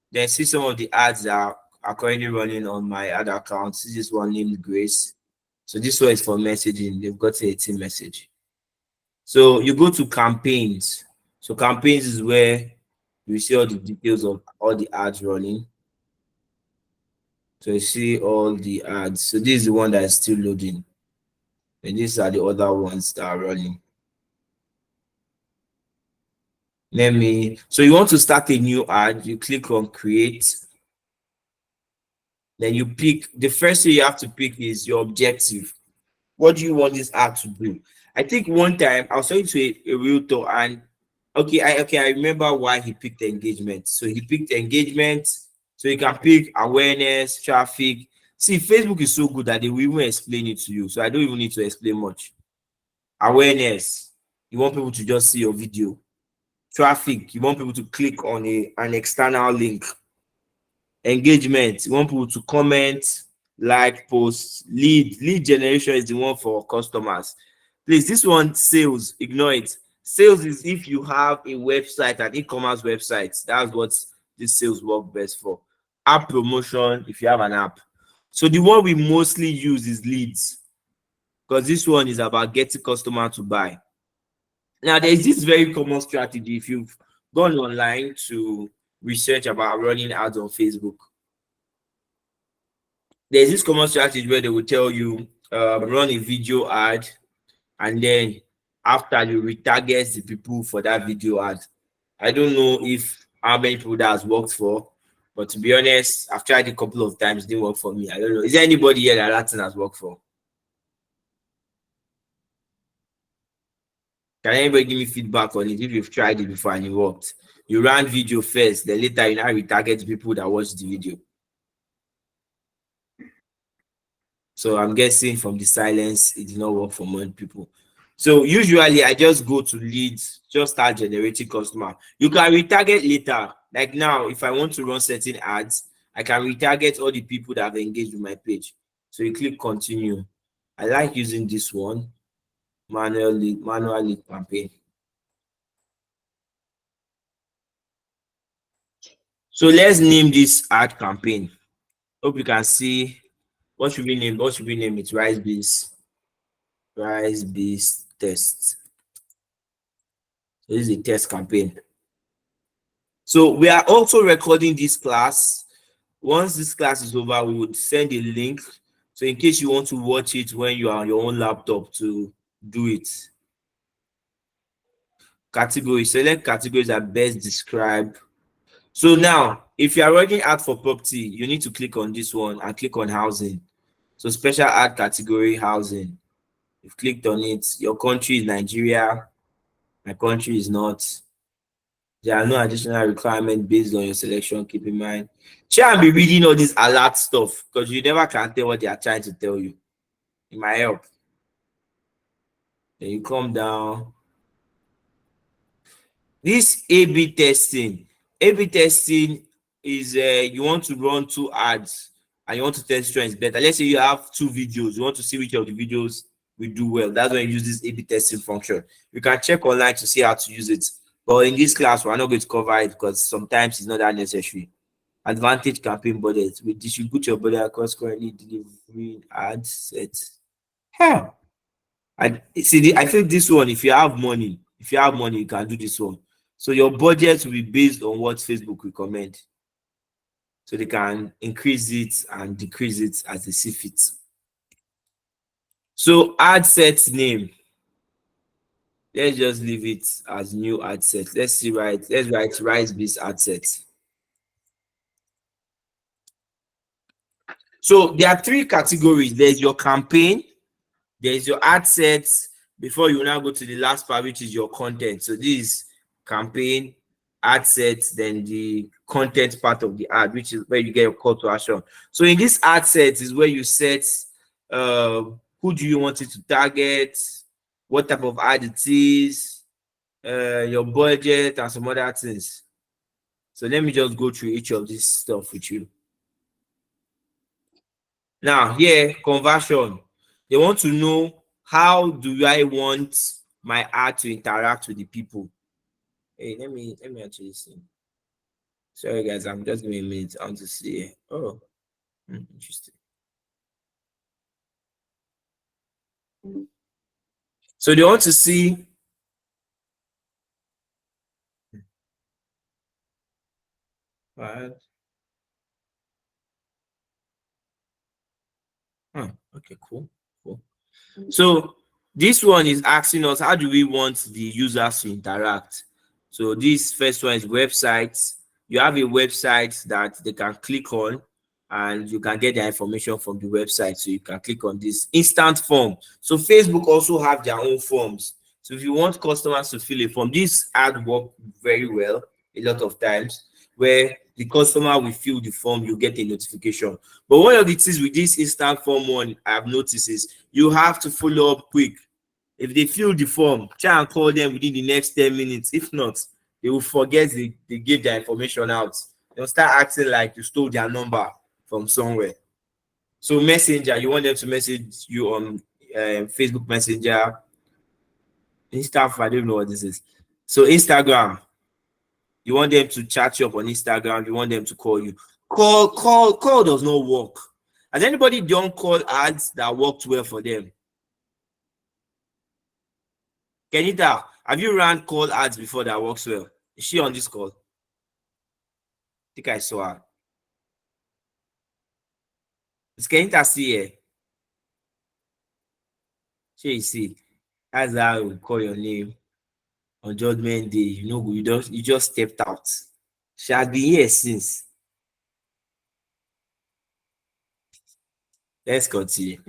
Then see some of the ads that are currently running on my ad account. See this one named Grace. So this one is for messaging. They've got a team message. So you go to campaigns. So campaigns is where you see all the details of all the ads running. So you see all the ads. So this is the one that is still loading. And these are the other ones that are running. So you want to start a new ad, you click on create. Then you pick, the first thing you have to pick is your objective. What do you want this ad to do? I think one time I was talking to a realtor and I remember why he picked engagement. So he picked engagement, so you can pick awareness, traffic. See, Facebook is so good that they will even explain it to you. So I don't even need to explain much. Awareness, you want people to just see your video. Traffic, you want people to click on an external link. Engagement, you want people to comment, like, post. Lead generation is the one for customers. Please, this one, sales, ignore it. Sales is if you have a website, an e-commerce website. That's what this sales work best for. App promotion, if you have an app. So the one we mostly use is leads, because this one is about getting customer to buy. Now, there's this very common strategy if you've gone online to research about running ads on Facebook. There's this common strategy where they will tell you run a video ad, and then after you retarget the people for that video ad. I don't know if how many people that has worked for, but to be honest, I've tried a couple of times, it didn't work for me. I don't know. Is there anybody here that thing has worked for? Can anybody give me feedback on it if you've tried it before and it worked? You ran video first, then later you now retarget people that watched the video. So I'm guessing from the silence, it did not work for most people. So usually I just go to leads, just start generating customer. You can retarget later. Like now, if I want to run certain ads, I can retarget all the people that have engaged with my page. So you click continue. I like using this one, manual lead campaign. So let's name this ad campaign. Hope you can see. What should we name? What should we name it? RiseBiz. RiseBiz test. So this is a test campaign. So we are also recording this class. Once this class is over, we would send a link. So in case you want to watch it when you are on your own laptop to do it. Categories. Select categories that best describe. So now, if you are running ad for property, you need to click on this one and click on housing. So special ad category housing. You've clicked on it. Your country is Nigeria. My country is not. There are no additional requirements based on your selection. Keep in mind. Try and be reading all this alert stuff because you never can tell what they are trying to tell you. It might help. Then you come down. This A/B testing. A/B testing is you want to run 2 ads and you want to test which one is better. Let's say you have 2 videos. You want to see which of the videos will do well. That's when you use this A/B testing function. You can check online to see how to use it. But in this class, we're not going to cover it because sometimes it's not that necessary. Advantage campaign budget. We distribute your budget across currently delivering ad sets. Huh. I feel this one, if you have money, you can do this one. So your budget will be based on what Facebook recommend. so they can increase it and decrease it as they see fit. So ad set name, let's just leave it as new ad set. Let's write RiseBiz ad set. So there are three categories. There's your campaign, there's your ad sets, before you now go to the last part, which is your content. So this is campaign, ad sets, then the content part of the ad, which is where you get your call to action. So in this ad set is where you set who do you want it to target, what type of ad it is, your budget, and some other things. So let me just go through each of this stuff with you. Now here, conversion. They want to know, how do I want my ad to interact with the people? Hey, let me actually see. Sorry guys, I'm just giving a minute. I want to see. Oh, interesting. So they want to see what? Okay, cool. So this one is asking us, how do we want the users to interact? So this first one is websites. You have a website that they can click on and you can get their information from the website. So you can click on this instant form. So Facebook also have their own forms. So if you want customers to fill a form, this ad work very well a lot of times, where the customer will fill the form, you get a notification. But one of the things with this instant form one I've noticed is you have to follow up quick. If they fill the form, try and call them within the next 10 minutes. If not, they will forget they gave their information out. They'll start acting like you stole their number from somewhere. So Messenger, you want them to message you on Facebook Messenger, Insta, I don't know what this is. So Instagram, you want them to chat you up on Instagram, you want them to call you. Call does not work. Has anybody done call ads that worked well for them? Kenita, have you run call ads before that works well? Is she on this call? I think I saw her. Is Kenita still here? She see. That's how we call your name on Judgment Day. You know, you just stepped out. She has been here since. Let's continue.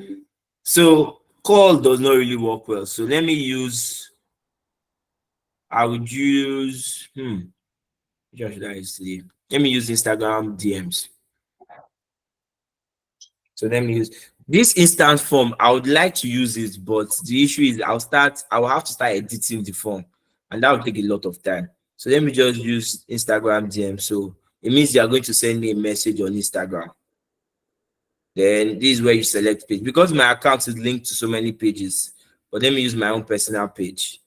So call does not really work well. So let me use. I would use. What should I say? Let me use Instagram DMs. So let me use this instant form. I would like to use it, but the issue is I will have to start editing the form, and that will take a lot of time. So let me just use Instagram DM. So it means you are going to send me a message on Instagram. Then this is where you select page, because my account is linked to so many pages. But let me use my own personal page.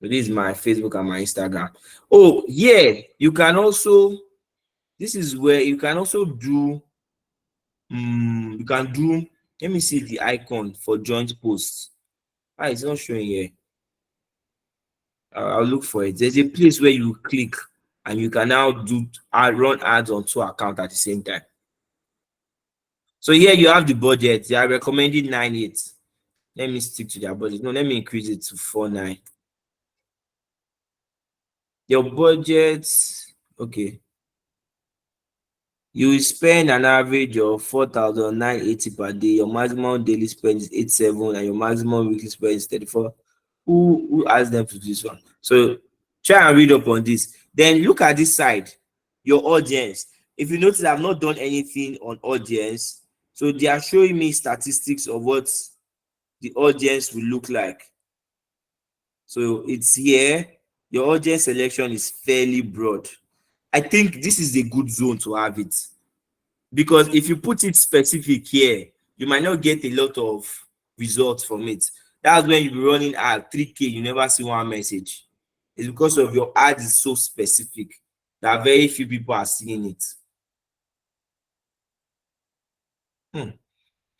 So this is my Facebook and my Instagram. Oh yeah, you can also. This is where you can also do. You can do. Let me see the icon for joint posts. It's not showing here. I'll look for it. There's a place where you click and you can now run ads on two accounts at the same time. So here you have the budget. They are recommending 9.8. Let me stick to their budget. No, let me increase it to 4.9. Your budget, okay. You will spend an average of 4,980 per day. Your maximum daily spend is 87, and your maximum weekly spend is 34. Who asked them to do this one? So try and read up on this. Then look at this side, your audience. If you notice, I've not done anything on audience. So they are showing me statistics of what the audience will look like. So it's here. Your audience selection is fairly broad. I think this is a good zone to have it, because if you put it specific here, you might not get a lot of results from it. That's when you'll be running ad 3K, you never see one message. It's because of your ad is so specific that very few people are seeing it.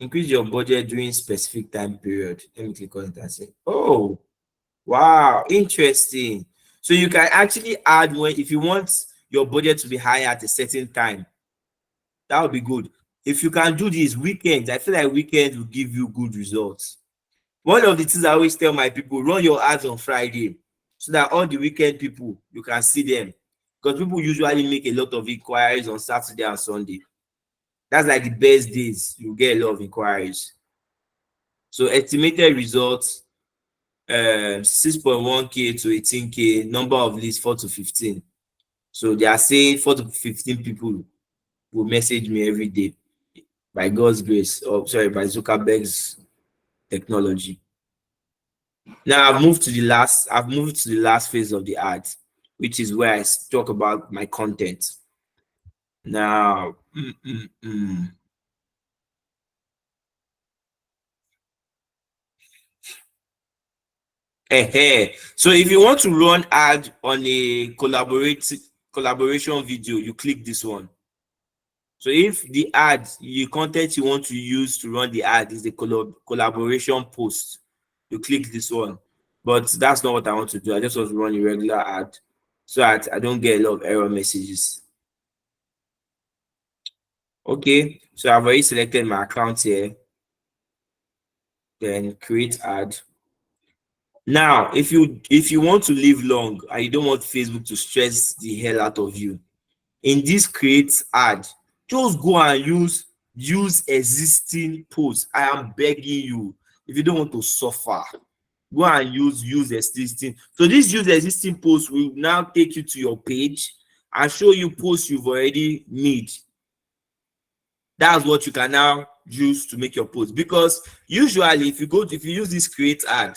Increase your budget during specific time period. Let me click on it and say, oh, wow, interesting. So you can actually add if you want your budget to be higher at a certain time. That would be good. If you can do this weekends, I feel like weekends will give you good results. One of the things I always tell my people, run your ads on Friday so that all the weekend people, you can see them. Because people usually make a lot of inquiries on Saturday and Sunday. That's like the best days. You get a lot of inquiries. So estimated results, 6.1K to 18K, number of leads 4 to 15. So they are saying 4 to 15 people will message me every day by God's grace, or sorry, by Zuckerberg's technology. Now I've moved to the last phase of the ad, which is where I talk about my content. Now, so if you want to run ad on a collaboration video, you click this one. So if the content you want to use to run the ad is the collaboration post, you click this one. But that's not what I want to do. I just want to run a regular ad so that I don't get a lot of error messages. Okay, so I've already selected my account here. Then create ad. Now, if you want to live long and you don't want Facebook to stress the hell out of you, in this create ad, just go and use existing posts. I am begging you. If you don't want to suffer, go and use existing. So this use existing post will now take you to your page and show you posts you've already made. That's what you can now use to make your post. Because usually if you use this create ad,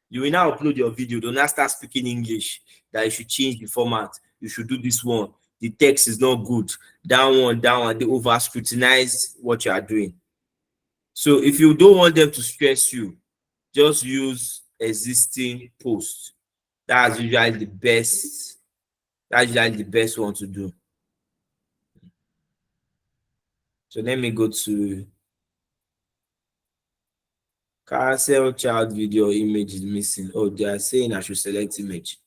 you will now upload your video. Do not start speaking English, that you should change the format. You should do this one. The text is not good. That one. They over scrutinize what you are doing. So if you don't want them to stress you, just use existing posts. That's usually the best. That's usually the best one to do. So let me go to cancel child video image is missing. Oh, they are saying I should select image.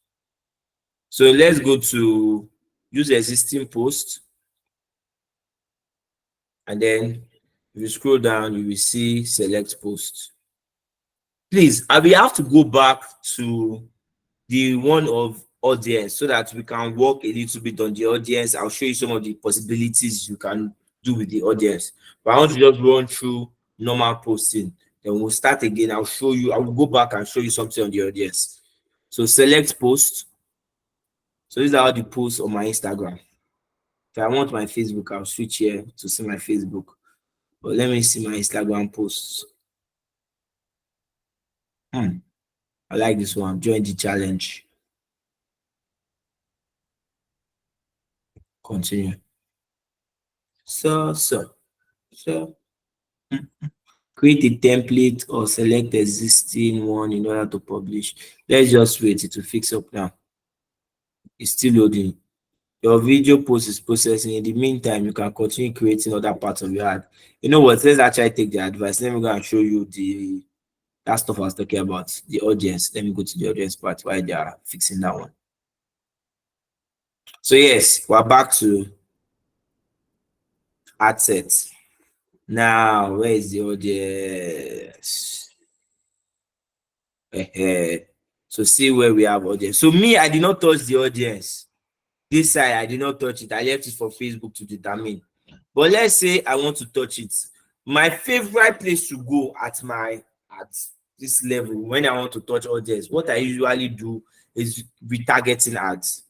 So let's go to use existing post. And then if you scroll down, you will see select post. Please, I will have to go back to the one of audience so that we can work a little bit on the audience. I'll show you some of the possibilities you can do with the audience. But I want to just run through normal posting. Then we'll start again. I will go back and show you something on the audience. So select post. So these are all the posts on my Instagram. If I want my Facebook, I'll switch here to see my Facebook. But let me see my Instagram posts. I like this one. Join the challenge. Continue. So create a template or select existing one in order to publish. Let's just wait. It will fix up now. It's still loading. Your video post is processing. In the meantime, you can continue creating other parts of your ad. You know what? Let's actually take the advice. Let me go and show you that stuff I was talking about, the audience. Let me go to the audience part while they are fixing that one. So yes, we're back to ad sets. Now, where is the audience? So see where we have audience. So me, I did not touch the audience. This side, I did not touch it. I left it for Facebook to determine. But let's say I want to touch it. My favorite place to go at this level when I want to touch audience, what I usually do is retargeting ads.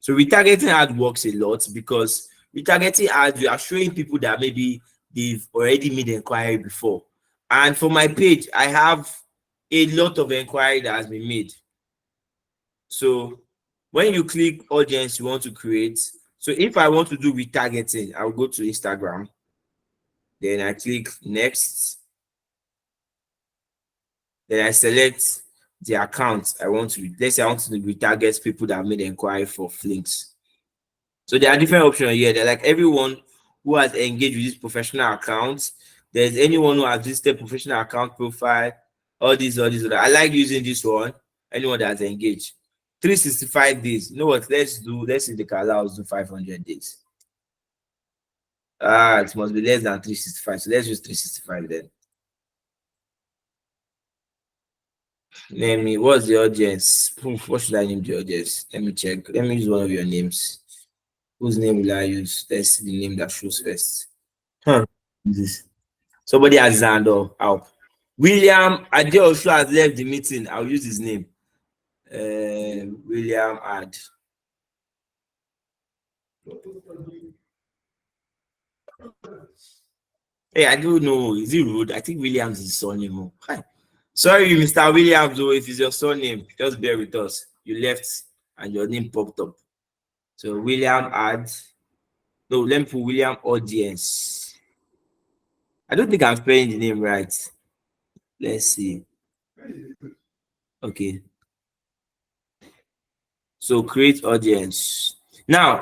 So retargeting ad works a lot because retargeting ads, you are showing people that maybe they've already made inquiry before. And for my page, I have a lot of inquiry that has been made. So when you click audience you want to create, so if I want to do retargeting, I'll go to Instagram. Then I click next. Then I select the account I want to. Let's say I want to retarget people that made inquiry for links. So there are different options here. They're like everyone who has engaged with this professional account. There's anyone who has visited professional account profile. All these. I like using this one. Anyone that has engaged. 365 days. You know what? Let's see if they can allow us to do 500 days. It must be less than 365. So let's use 365 then. Name me. What's the audience? What should I name the audience? Let me check. Let me use one of your names. Whose name will I use? Let's see the name that shows first. This. Somebody has his hand up. William Adeosho has left the meeting. I'll use his name. William Ad. Hey, I don't know. Is it rude? I think Williams is his surname. Hi. Sorry, Mr. Williams, though, if it's your surname, just bear with us. You left and your name popped up. So William Ad. No, let me put William Audience. I don't think I'm spelling the name right. Let's see. Okay. So create audience. Now,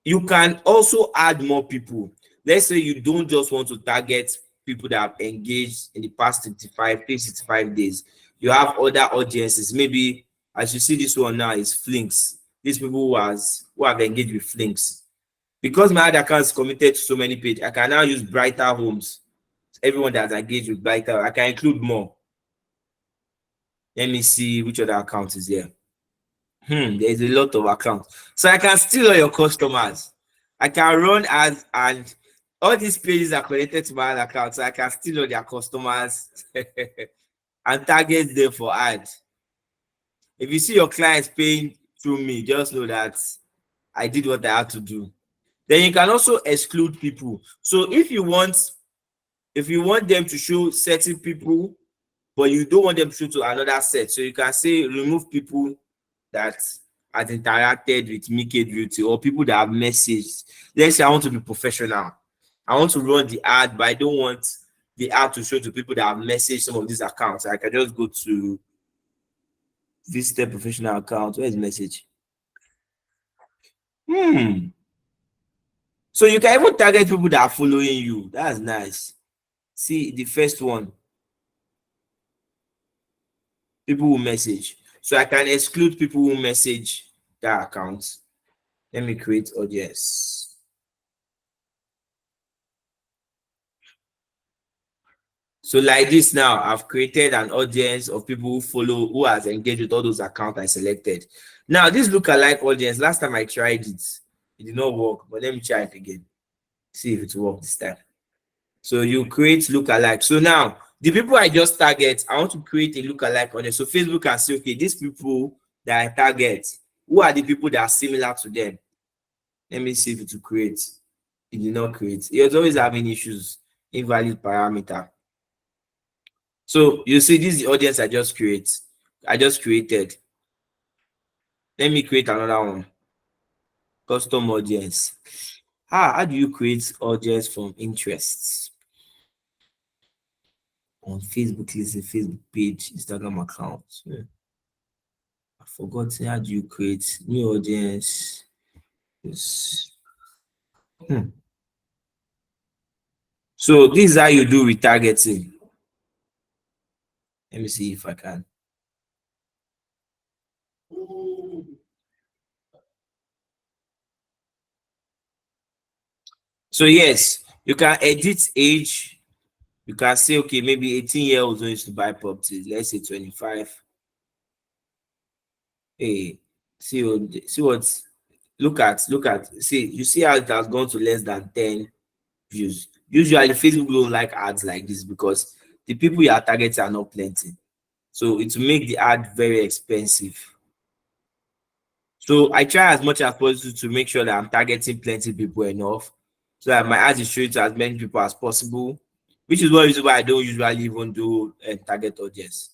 you can also add more people. Let's say you don't just want to target people that have engaged in the past 365 days. You have other audiences. Maybe, as you see this one now, is Flinks. These people who have engaged with Flinks. Because my other account is committed to so many pages, I can now use Brighter Homes. Everyone that's engaged with Brighter, I can include more. Let me see which other account is here. There's a lot of accounts. So I can steal all your customers. I can run ads, and all these pages are connected to my other account. So I can steal all their customers and target them for ads. If you see your clients paying through me, just know that I did what I had to do. Then you can also exclude people. So if you want them to show certain people, but you don't want them to show to another set, so you can say remove people that has interacted with Mickey Beauty or people that have messaged. Let's say I want to be professional. I want to run the ad, but I don't want the ad to show to people that have messaged some of these accounts. I can just go to visit professional account. Where is message? So you can even target people that are following you. That's nice. See the first one. People who message. So I can exclude people who message that account. Let me create audience. So like this now, I've created an audience of people who follow, who has engaged with all those accounts I selected. Now this lookalike audience, last time I tried it, it did not work, but let me try it again. See if it works this time. So you create lookalike. So now the people I just target, I want to create a lookalike audience. So Facebook can say, okay, these people that I target, who are the people that are similar to them? Let me see if it will create. It did not create. It's always having issues, invalid parameter. So you see, this is the audience I just created. Let me create another one. Custom audience. How do you create audience from interests? On Facebook, is a Facebook page, Instagram account. I forgot. How do you create new audience? Yes. So this is how you do retargeting. Let me see if I can. So yes, you can edit age. You can say, okay, maybe 18-year-olds don't used to buy properties. Let's say 25. Hey, see what? Look at. See, you see how it has gone to less than 10 views. Usually, Facebook don't like ads like this because the people you are targeting are not plenty. So it will make the ad very expensive. So I try as much as possible to make sure that I'm targeting plenty people enough, so that my ad is showing to as many people as possible, which is one reason why I don't usually even do a target audience.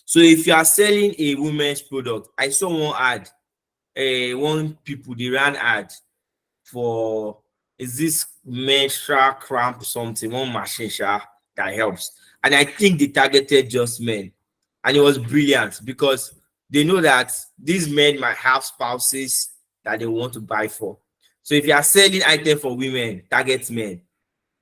So if you are selling a women's product, I saw one ad, one people they ran ad for, is this menstrual cramp something, one machine that helps, and I think they targeted just men, and it was brilliant because they know that these men might have spouses that they want to buy for. So if you are selling items for women, target men.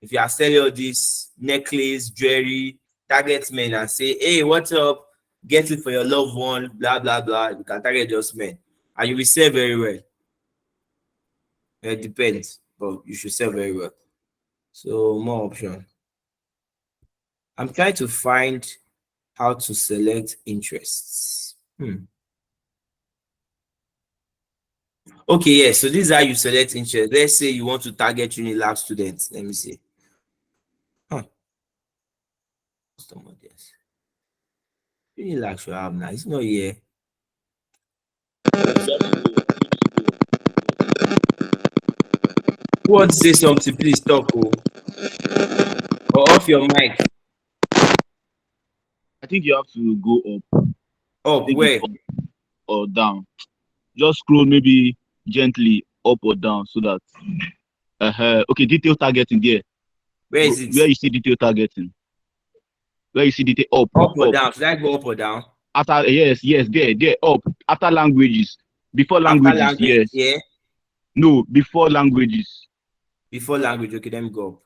If you are selling all this necklace, jewelry, target men and say, hey, what's up? get it for your loved one, blah blah blah. You can target just men, and you will sell very well. It depends, but you should sell very well. So more option. I'm trying to find how to select interests. Okay, yeah. So this is how you select interest. Let's say you want to target Unilab students. Let me see. Customer audience. Unilab should have now. It's not here. Who wants to say something? Please talk. Or off your mic. I think you have to go up. Up Take where? it up or down. Just scroll maybe gently up or down so that okay, detail targeting there. Where is it? Where you see detail targeting. Where you see detail up or down. Should I go up or down? After yes, there up. After languages. Before After languages, language, yes. yeah. No, before languages. Before language, okay, let me go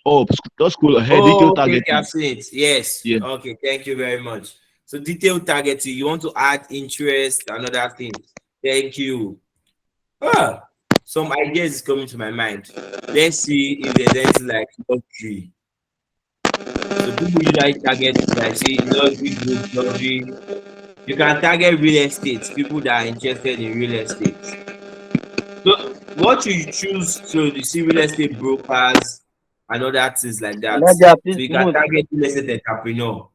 up. Just scroll ahead. Oh, Detail okay, targeting. I've seen it. Yes. Yeah. Okay, thank you very much. So detail targeting, you want to add interest and other things. Thank you. Some ideas is coming to my mind. Let's see if there's anything like luxury. So people usually target like say luxury goods, luxury. You can target real estate, people that are interested in real estate. So what you choose, so you see real estate brokers and other things like that. Nadia, So please you can mute. target real estate entrepreneur.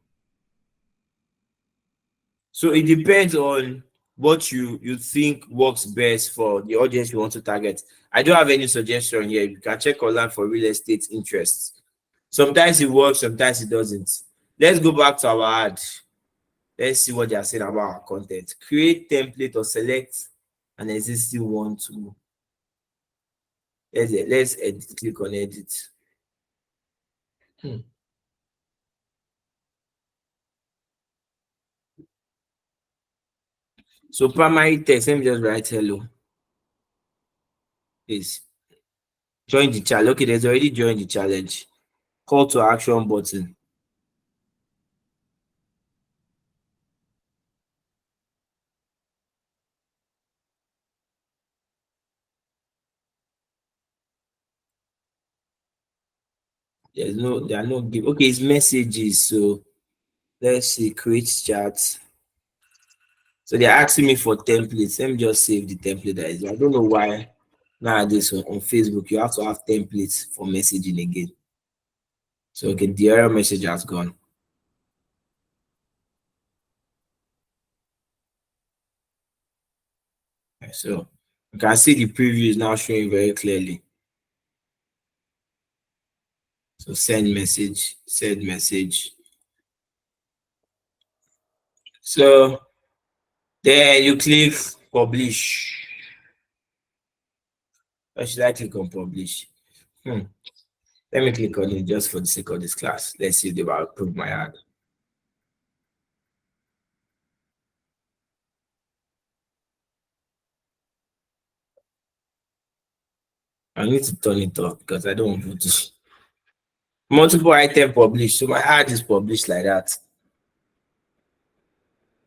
So it depends on what you think works best for the audience you want to target. I don't have any suggestion here. You can check online for real estate interests. Sometimes it works, sometimes it doesn't. Let's go back to our ad. Let's see what they are saying about our content. Create template or select an existing one to let's edit, click on edit. So primary text, let me just write hello. Please join the challenge. Okay, there's already joined the challenge. Call to action button. There are no give. Okay, it's messages. So let's see, create chat. So they're asking me for templates. Let me just save the template that is. I don't know why nowadays on Facebook you have to have templates for messaging again. So okay, the error message has gone. Okay, so you can see the preview is now showing very clearly. So send message, send message. So then you click publish. Or should I click on publish? Let me click on it just for the sake of this class. Let's see if they will approve my ad. I need to turn it off because I don't want to. Multiple item published. So my ad is published like that.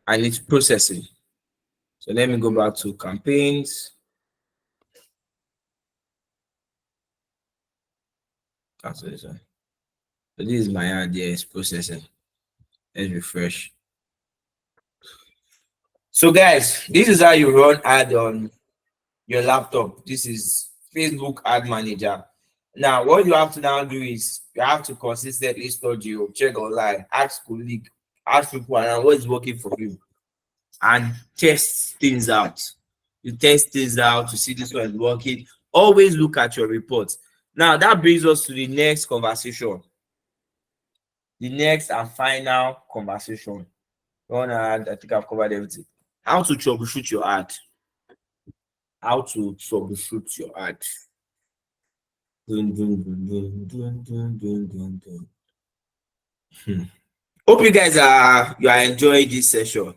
And it's processing. So let me go back to campaigns. Cancel this one. So this is my ad here, it's processing. Let's refresh. So guys, this is how you run ad on your laptop. This is Facebook Ad Manager. Now, what you have to now do is you have to consistently study or check online, ask colleagues, ask people around what is working for you, and test things out. You test things out to see this one is working. Always look at your reports. Now, that brings us to the next conversation. The next and final conversation. I think I've covered everything. How to troubleshoot your ad. How to troubleshoot your ad. Hope you guys are enjoying this session.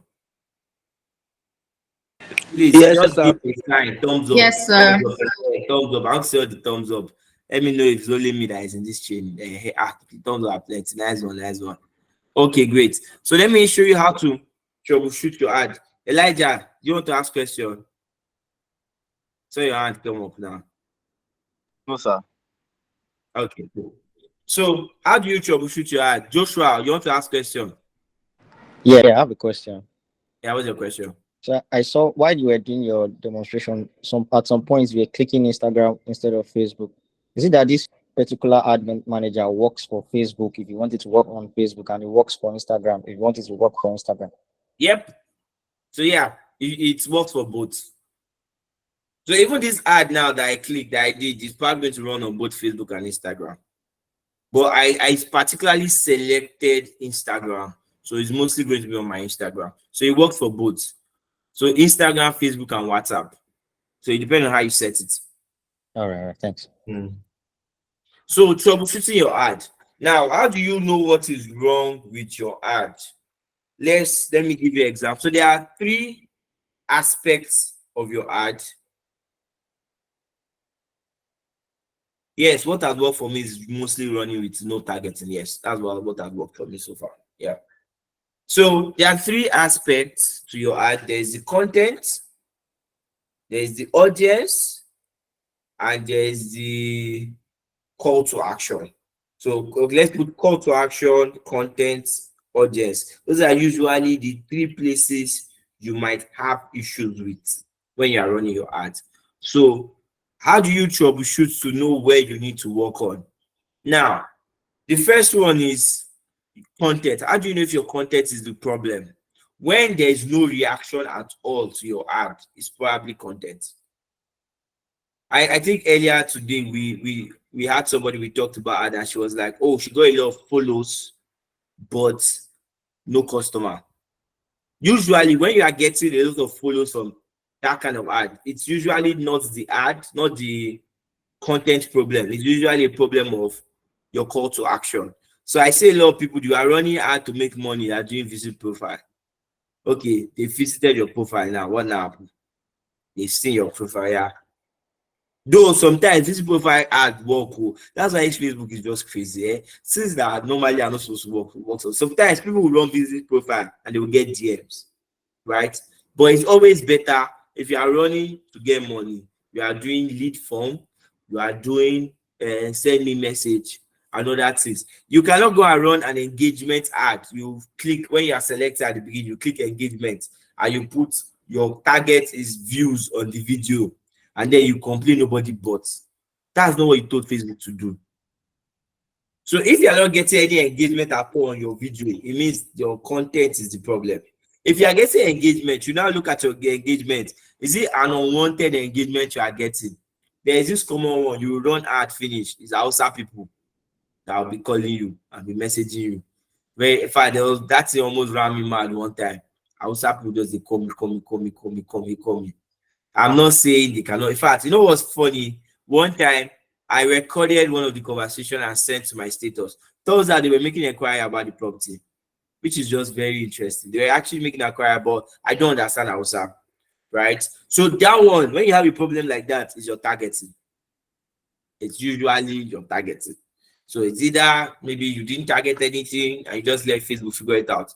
Please just give a sign, thumbs up. Yes, sir. Thumbs up. I'll see all the thumbs up. Let me know if it's only me that is in this chain. Thumbs up, plenty. Nice one, nice one. Okay, great. So let me show you how to troubleshoot your ad. Elijah, you want to ask question? So your hand come up now. No, sir. Okay, cool. So how do you troubleshoot your ad? Joshua, you want to ask question? Yeah, I have a question. Yeah, what's your question? So I saw while you were doing your demonstration, at some points you were clicking Instagram instead of Facebook. Is it that this particular manager works for Facebook if you want it to work on Facebook, and it works for Instagram if you want it to work for Instagram? Yep. So yeah, it works for both. So even this ad now that I clicked, that I did, is probably going to run on both Facebook and Instagram. But I particularly selected Instagram. So it's mostly going to be on my Instagram. So it works for both. So Instagram, Facebook, and WhatsApp. So it depends on how you set it. All right, thanks. So troubleshooting your ad. Now, how do you know what is wrong with your ad? Let me give you an example. So there are 3 aspects of your ad. Yes, what has worked for me is mostly running with no targeting. Yes, that's what has worked for me so far. Yeah. So there are 3 aspects to your ad. There is the content, there is the audience, and there is the call to action. So let's put call to action, content, audience. Those are usually the 3 places you might have issues with when you are running your ad. So how do you troubleshoot to know where you need to work on? Now, the first one is content. How do you know if your content is the problem? When there is no reaction at all to your ad, it's probably content. I think earlier today we had somebody we talked about ad, and she was like, oh, she got a lot of follows, but no customer. Usually, when you are getting a lot of follows from that kind of ad, it's usually not the ad, not the content problem. It's usually a problem of your call to action. So I say a lot of people, you are running ad to make money, you are doing visit profile. Okay, they visited your profile now. What now? They've seen your profile, yeah. Though sometimes this profile ad work, that's why Facebook is just crazy. Since that normally are not supposed to work. So sometimes people will run visit profile and they will get DMs, right? But it's always better if you are running to get money. You are doing lead form, you are doing send me message and other things. You cannot go and run an engagement ad. You click when you are selected at the beginning, you click engagement and you put your target is views on the video, and then you complain nobody bought. That's not what you told Facebook to do. So if you are not getting any engagement at all on your video, it means your content is the problem. If you are getting engagement, you now look at your engagement. Is it an unwanted engagement you are getting? There is this common one. You run ad finish. It's Hausa people that will be calling you and be messaging you. Where in fact that thing almost ran me mad one time. Hausa people just they call me. I'm not saying they cannot. In fact, you know what's funny? One time I recorded one of the conversation and sent to my status. Those that they were making an inquiry about the property, which is just very interesting. They were actually making an inquiry about, I don't understand Hausa, right? So that one, when you have a problem like that, is your targeting. It's usually your targeting. So it's either maybe you didn't target anything and you just let Facebook figure it out.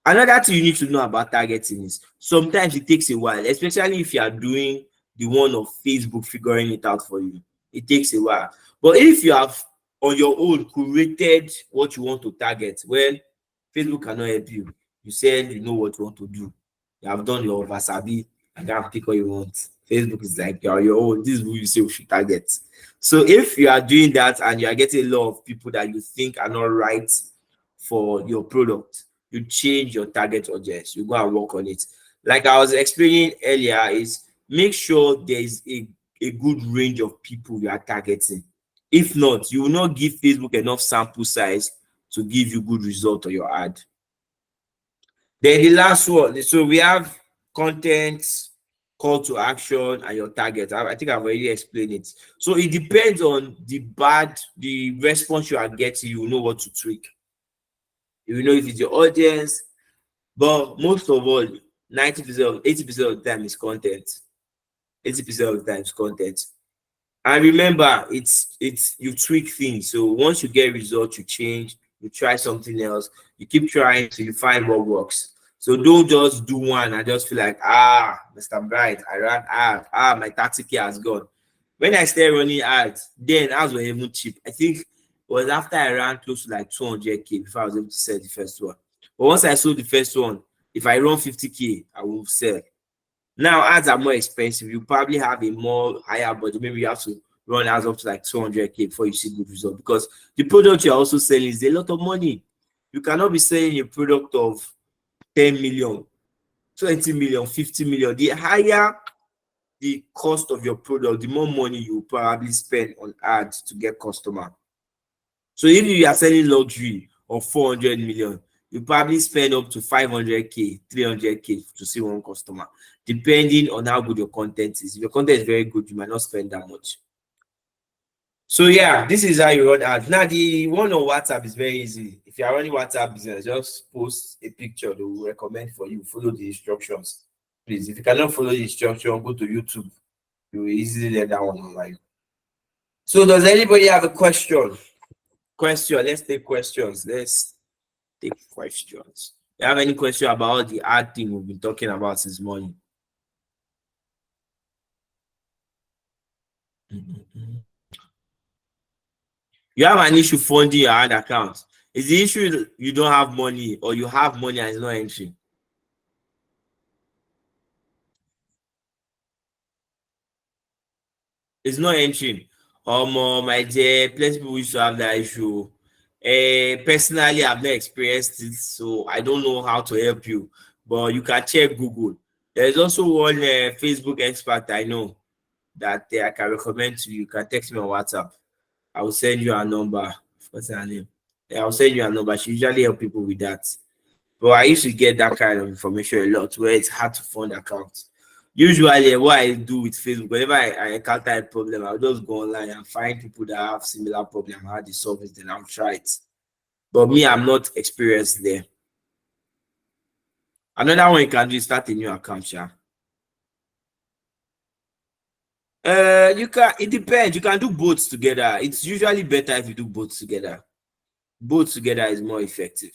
Another thing you need to know about targeting is sometimes it takes a while, especially if you are doing the one of Facebook figuring it out for you. It takes a while. But if you have on your own curated what you want to target, well, Facebook cannot help you. You said you know what you want to do. You have done your wasabi and can pick what you want. Facebook is like, you're your own. This is who you say we should target. So if you are doing that and you are getting a lot of people that you think are not right for your product, you change your target audience. You go and work on it. Like I was explaining earlier, is make sure there is a good range of people you are targeting. If not, you will not give Facebook enough sample size to give you good result on your ad. Then the last one, so we have content, call to action, and your target. I think I've already explained it. So it depends on the response you are getting. You know what to tweak. You know if it's your audience, but most of all, 90%, 80% of the time is content. 80% of the time is content. And remember, it's you tweak things. So once you get results, you change, you try something else. You keep trying till you find what works. So don't just do one and just feel like, Mr. Bright, I ran ad. My 30K has gone. When I started running ads, then ads were even cheap. I think it was after I ran close to like 200K before I was able to sell the first one. But once I sold the first one, if I run 50K, I will sell. Now ads are more expensive. You probably have a more higher budget. Maybe you have to run ads up to like 200K before you see good results, because the product you're also selling is a lot of money. You cannot be selling a product of 10 million, 20 million, 50 million. The higher the cost of your product, the more money you probably spend on ads to get customer. So if you are selling luxury of 400 million, you probably spend up to 500K, 300K to see one customer, depending on how good your content is. If your content is very good, you might not spend that much. So yeah, this is how you run ads. Now the one on WhatsApp is very easy. If you are running WhatsApp business, just post a picture they will recommend for you. Follow the instructions, please. If you cannot follow the instruction, go to YouTube. You will easily learn that one online. So does anybody have a question? Let's take questions. You have any question about the ad thing we've been talking about since morning? You have an issue funding your ad account. Is the issue you don't have money, or you have money and it's not entering? It's not entering. My dear, plenty people used to have that issue. Personally, I've not experienced it, so I don't know how to help you. But you can check Google. There's also one Facebook expert I know that I can recommend to you. You can text me on WhatsApp. I will send you a number. What's her name? Yeah, I'll send you a number. She usually help people with that. But I used to get that kind of information a lot, where it's hard to fund accounts. Usually, what I do with Facebook, whenever I encounter a problem, I'll just go online and find people that have similar problem, how they solve it, then I'll try it. But me, I'm not experienced there. Another one you can do is start a new account, yeah. It depends. You can do both together. It's usually better if you do both together. Both together is more effective.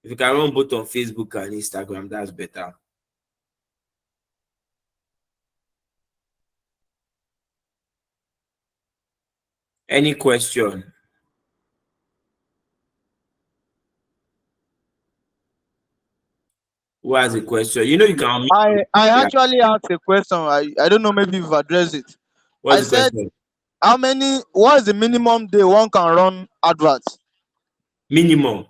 If you can run both on Facebook and Instagram, that's better. Any question? Who has a question? You know you can. I Yeah. actually asked a question. I don't know, maybe you've addressed it. What's I the said, question? what is the minimum day one can run adverts? Minimum.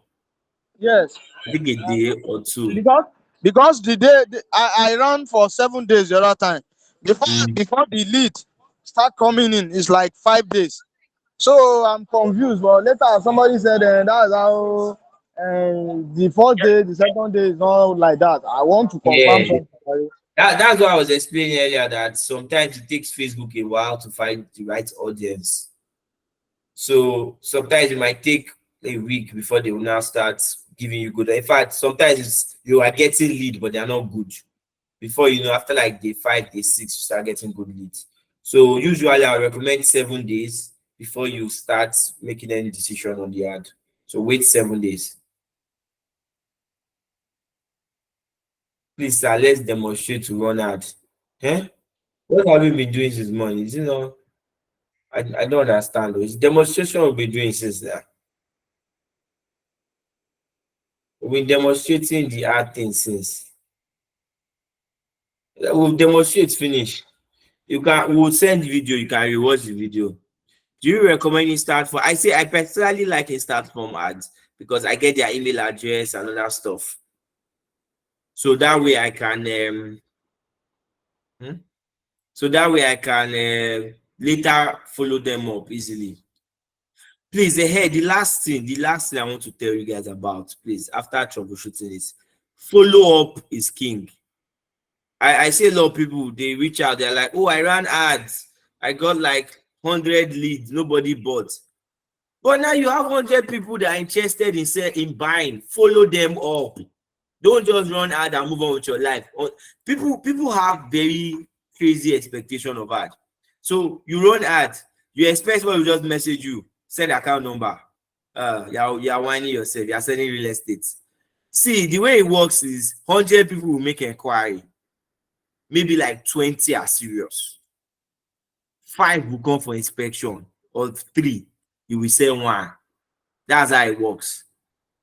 Yes. I think a day or two. Because I ran for 7 days the other time. Before the lead start coming in, it's like 5 days. So I'm confused. But later somebody said that's how the first day, the second day is not like that. I want to confirm Yeah. something. That's what I was explaining earlier, that sometimes it takes Facebook a while to find the right audience. So sometimes it might take a week before they will now start giving you good. In fact, sometimes you are getting lead, but they are not good. Before you know, after like day 5, day 6, you start getting good leads. So usually I recommend 7 days before you start making any decision on the ad. So wait 7 days. Please, sir, let's demonstrate to run ad. What have you been doing since morning? Is it not? I don't understand though. It's demonstration we've been doing since that. We've been demonstrating the ad thing since. We'll demonstrate finish. We'll send the video, you can rewatch the video. Do you recommend Instant Form? I personally like Instant Form ads because I get their email address and other stuff. So that way I can later follow them up easily. Please, the last thing I want to tell you guys about, please, after troubleshooting is follow up is king. I see a lot of people, they reach out, they're like, oh, I ran ads, I got like 100 leads, nobody bought. But now you have 100 people that are interested in buying. Follow them up. Don't just run ad and move on with your life. People have very crazy expectation of ad. So you run ad, you expect someone will just message you, send account number. You're whining yourself. You're selling real estate. See, the way it works is 100 people will make inquiry. Maybe like 20 are serious. 5 will come for inspection, or 3, you will sell 1. That's how it works.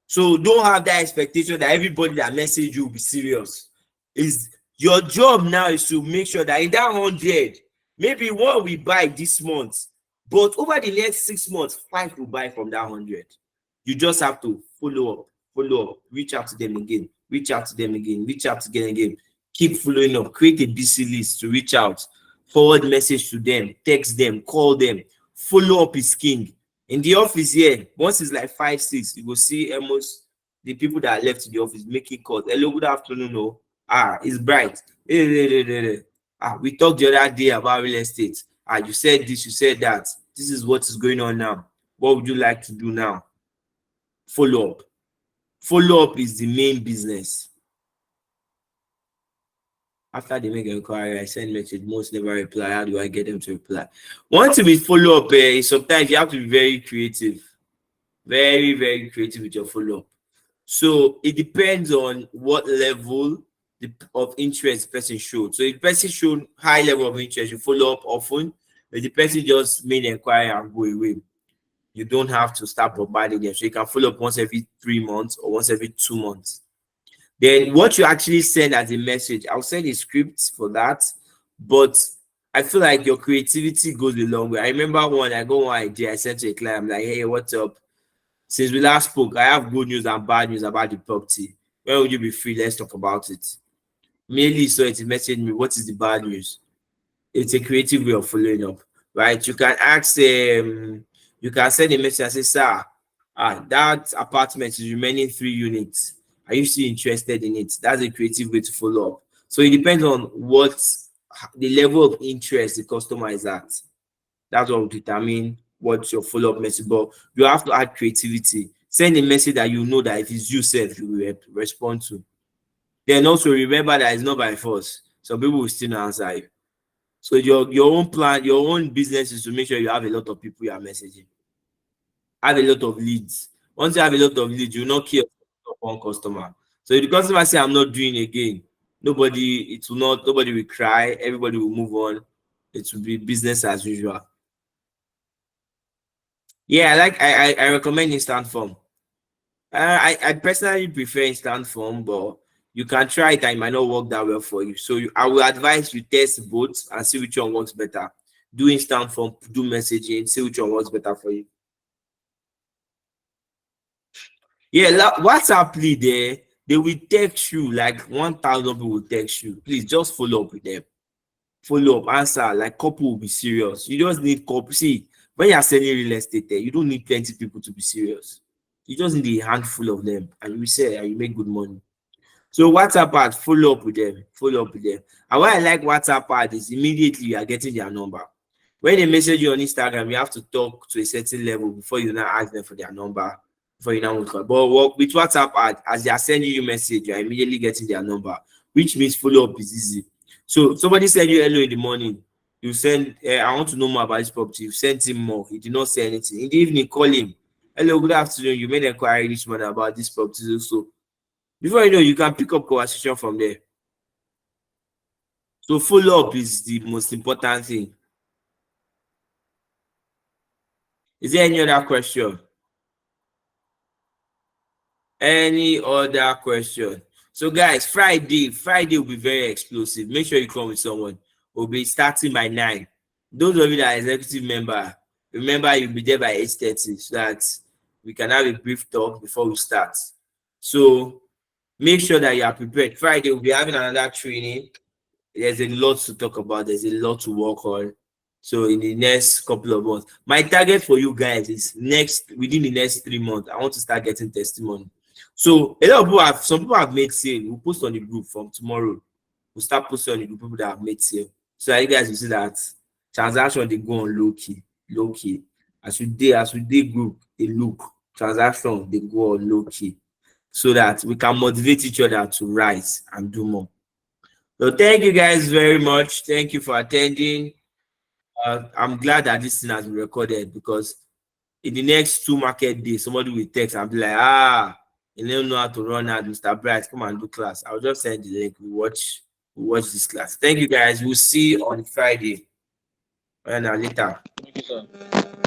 So don't have that expectation that everybody that message you will be serious. Is your job now is to make sure that in that 100, maybe 1 will buy this month, but over the next 6 months, 5 will buy from that 100. You just have to follow up, reach out to them again, reach out to them again, reach out to them again. Keep following up, create a busy list to reach out, forward message to them, text them, call them. Follow up is king. In the office here, once it's like 5, 6, you will see almost the people that are left in the office making calls. Hello, good afternoon. No, it's bright. We talked the other day about real estate. You said this, you said that. This is what is going on now. What would you like to do now? Follow up. Follow up is the main business. After they make an inquiry, I send message, most never reply. How do I get them to reply? Once we follow up, sometimes you have to be very creative. Very, very creative with your follow-up. So it depends on what level of interest the person showed. So if the person showed high level of interest, you follow up often. If the person just made an inquiry and go away, you don't have to start bombarding them. So you can follow up once every 3 months or once every 2 months. Then what you actually send as a message, I'll send a script for that, but I feel like your creativity goes a long way. I remember when I got one idea, I sent to a client, I'm like, hey, what's up? Since we last spoke, I have good news and bad news about the property. When would you be free? Let's talk about it. Mainly, so it messaged me, what is the bad news? It's a creative way of following up, right? You can ask, you can send a message and say, sir, that apartment is remaining 3 units. Are you still interested in it? That's a creative way to follow up. So it depends on what the level of interest the customer is at. That's what will determine what's your follow-up message. But you have to add creativity. Send a message that you know that if it's yourself, you will respond to. Then also remember that it's not by force. Some people will still not answer you. So your own plan, your own business is to make sure you have a lot of people you are messaging. Have a lot of leads. Once you have a lot of leads, you will not care of one customer. So if the customer say I'm not doing again, nobody will cry, everybody will move on. It will be business as usual. Yeah, I recommend instant form. I personally prefer instant form, but you can try it and it might not work that well for you. So I will advise you test both and see which one works better. Do instant form, do messaging, see which one works better for you. Yeah, WhatsApp lead there, they will text you, like 1,000 people will text you. Please just follow up with them. Follow up, answer, like couple will be serious. You just need couple. See, when you're selling real estate there, you don't need plenty people to be serious. You just need a handful of them and you sell and you make good money. So WhatsApp ad, follow up with them. And why I like WhatsApp ad is immediately you are getting their number. When they message you on Instagram, you have to talk to a certain level before you now ask them for their number. Before you now call. But with WhatsApp ad, as they are sending you message, you are immediately getting their number, which means follow up is easy. So somebody send you hello in the morning, you send, I want to know more about this property. You sent him more, he did not say anything. In the evening, call him. Hello, good afternoon. You made an inquiry this morning about this property. So before you know, you can pick up conversation from there. So follow up is the most important thing. Is there any other question? Any other question? So guys, Friday will be very explosive. Make sure you come with someone. We'll be starting by 9. Those of you that are executive member, remember you'll be there by 8:30 so that we can have a brief talk before we start. So make sure that you are prepared. Friday we'll be having another training. There's a lot to talk about. There's a lot to work on. So in the next couple of months, my target for you guys is within the next 3 months, I want to start getting testimony. So a lot of people some people have made sale. We'll post on the group from tomorrow. We'll start posting on the group people that have made sale. So that you guys will see that transaction they go on low key. As we did group, they look transaction they go on low key, so that we can motivate each other to rise and do more. So thank you guys very much. Thank you for attending. I'm glad that this thing has been recorded because in the next 2 market days, somebody will text and be like, you don't know how to run ad, Mr. Bright, come and do class. I'll just send the link. We watch this class. Thank you guys. We'll see you on Friday. And later. Thank you, sir.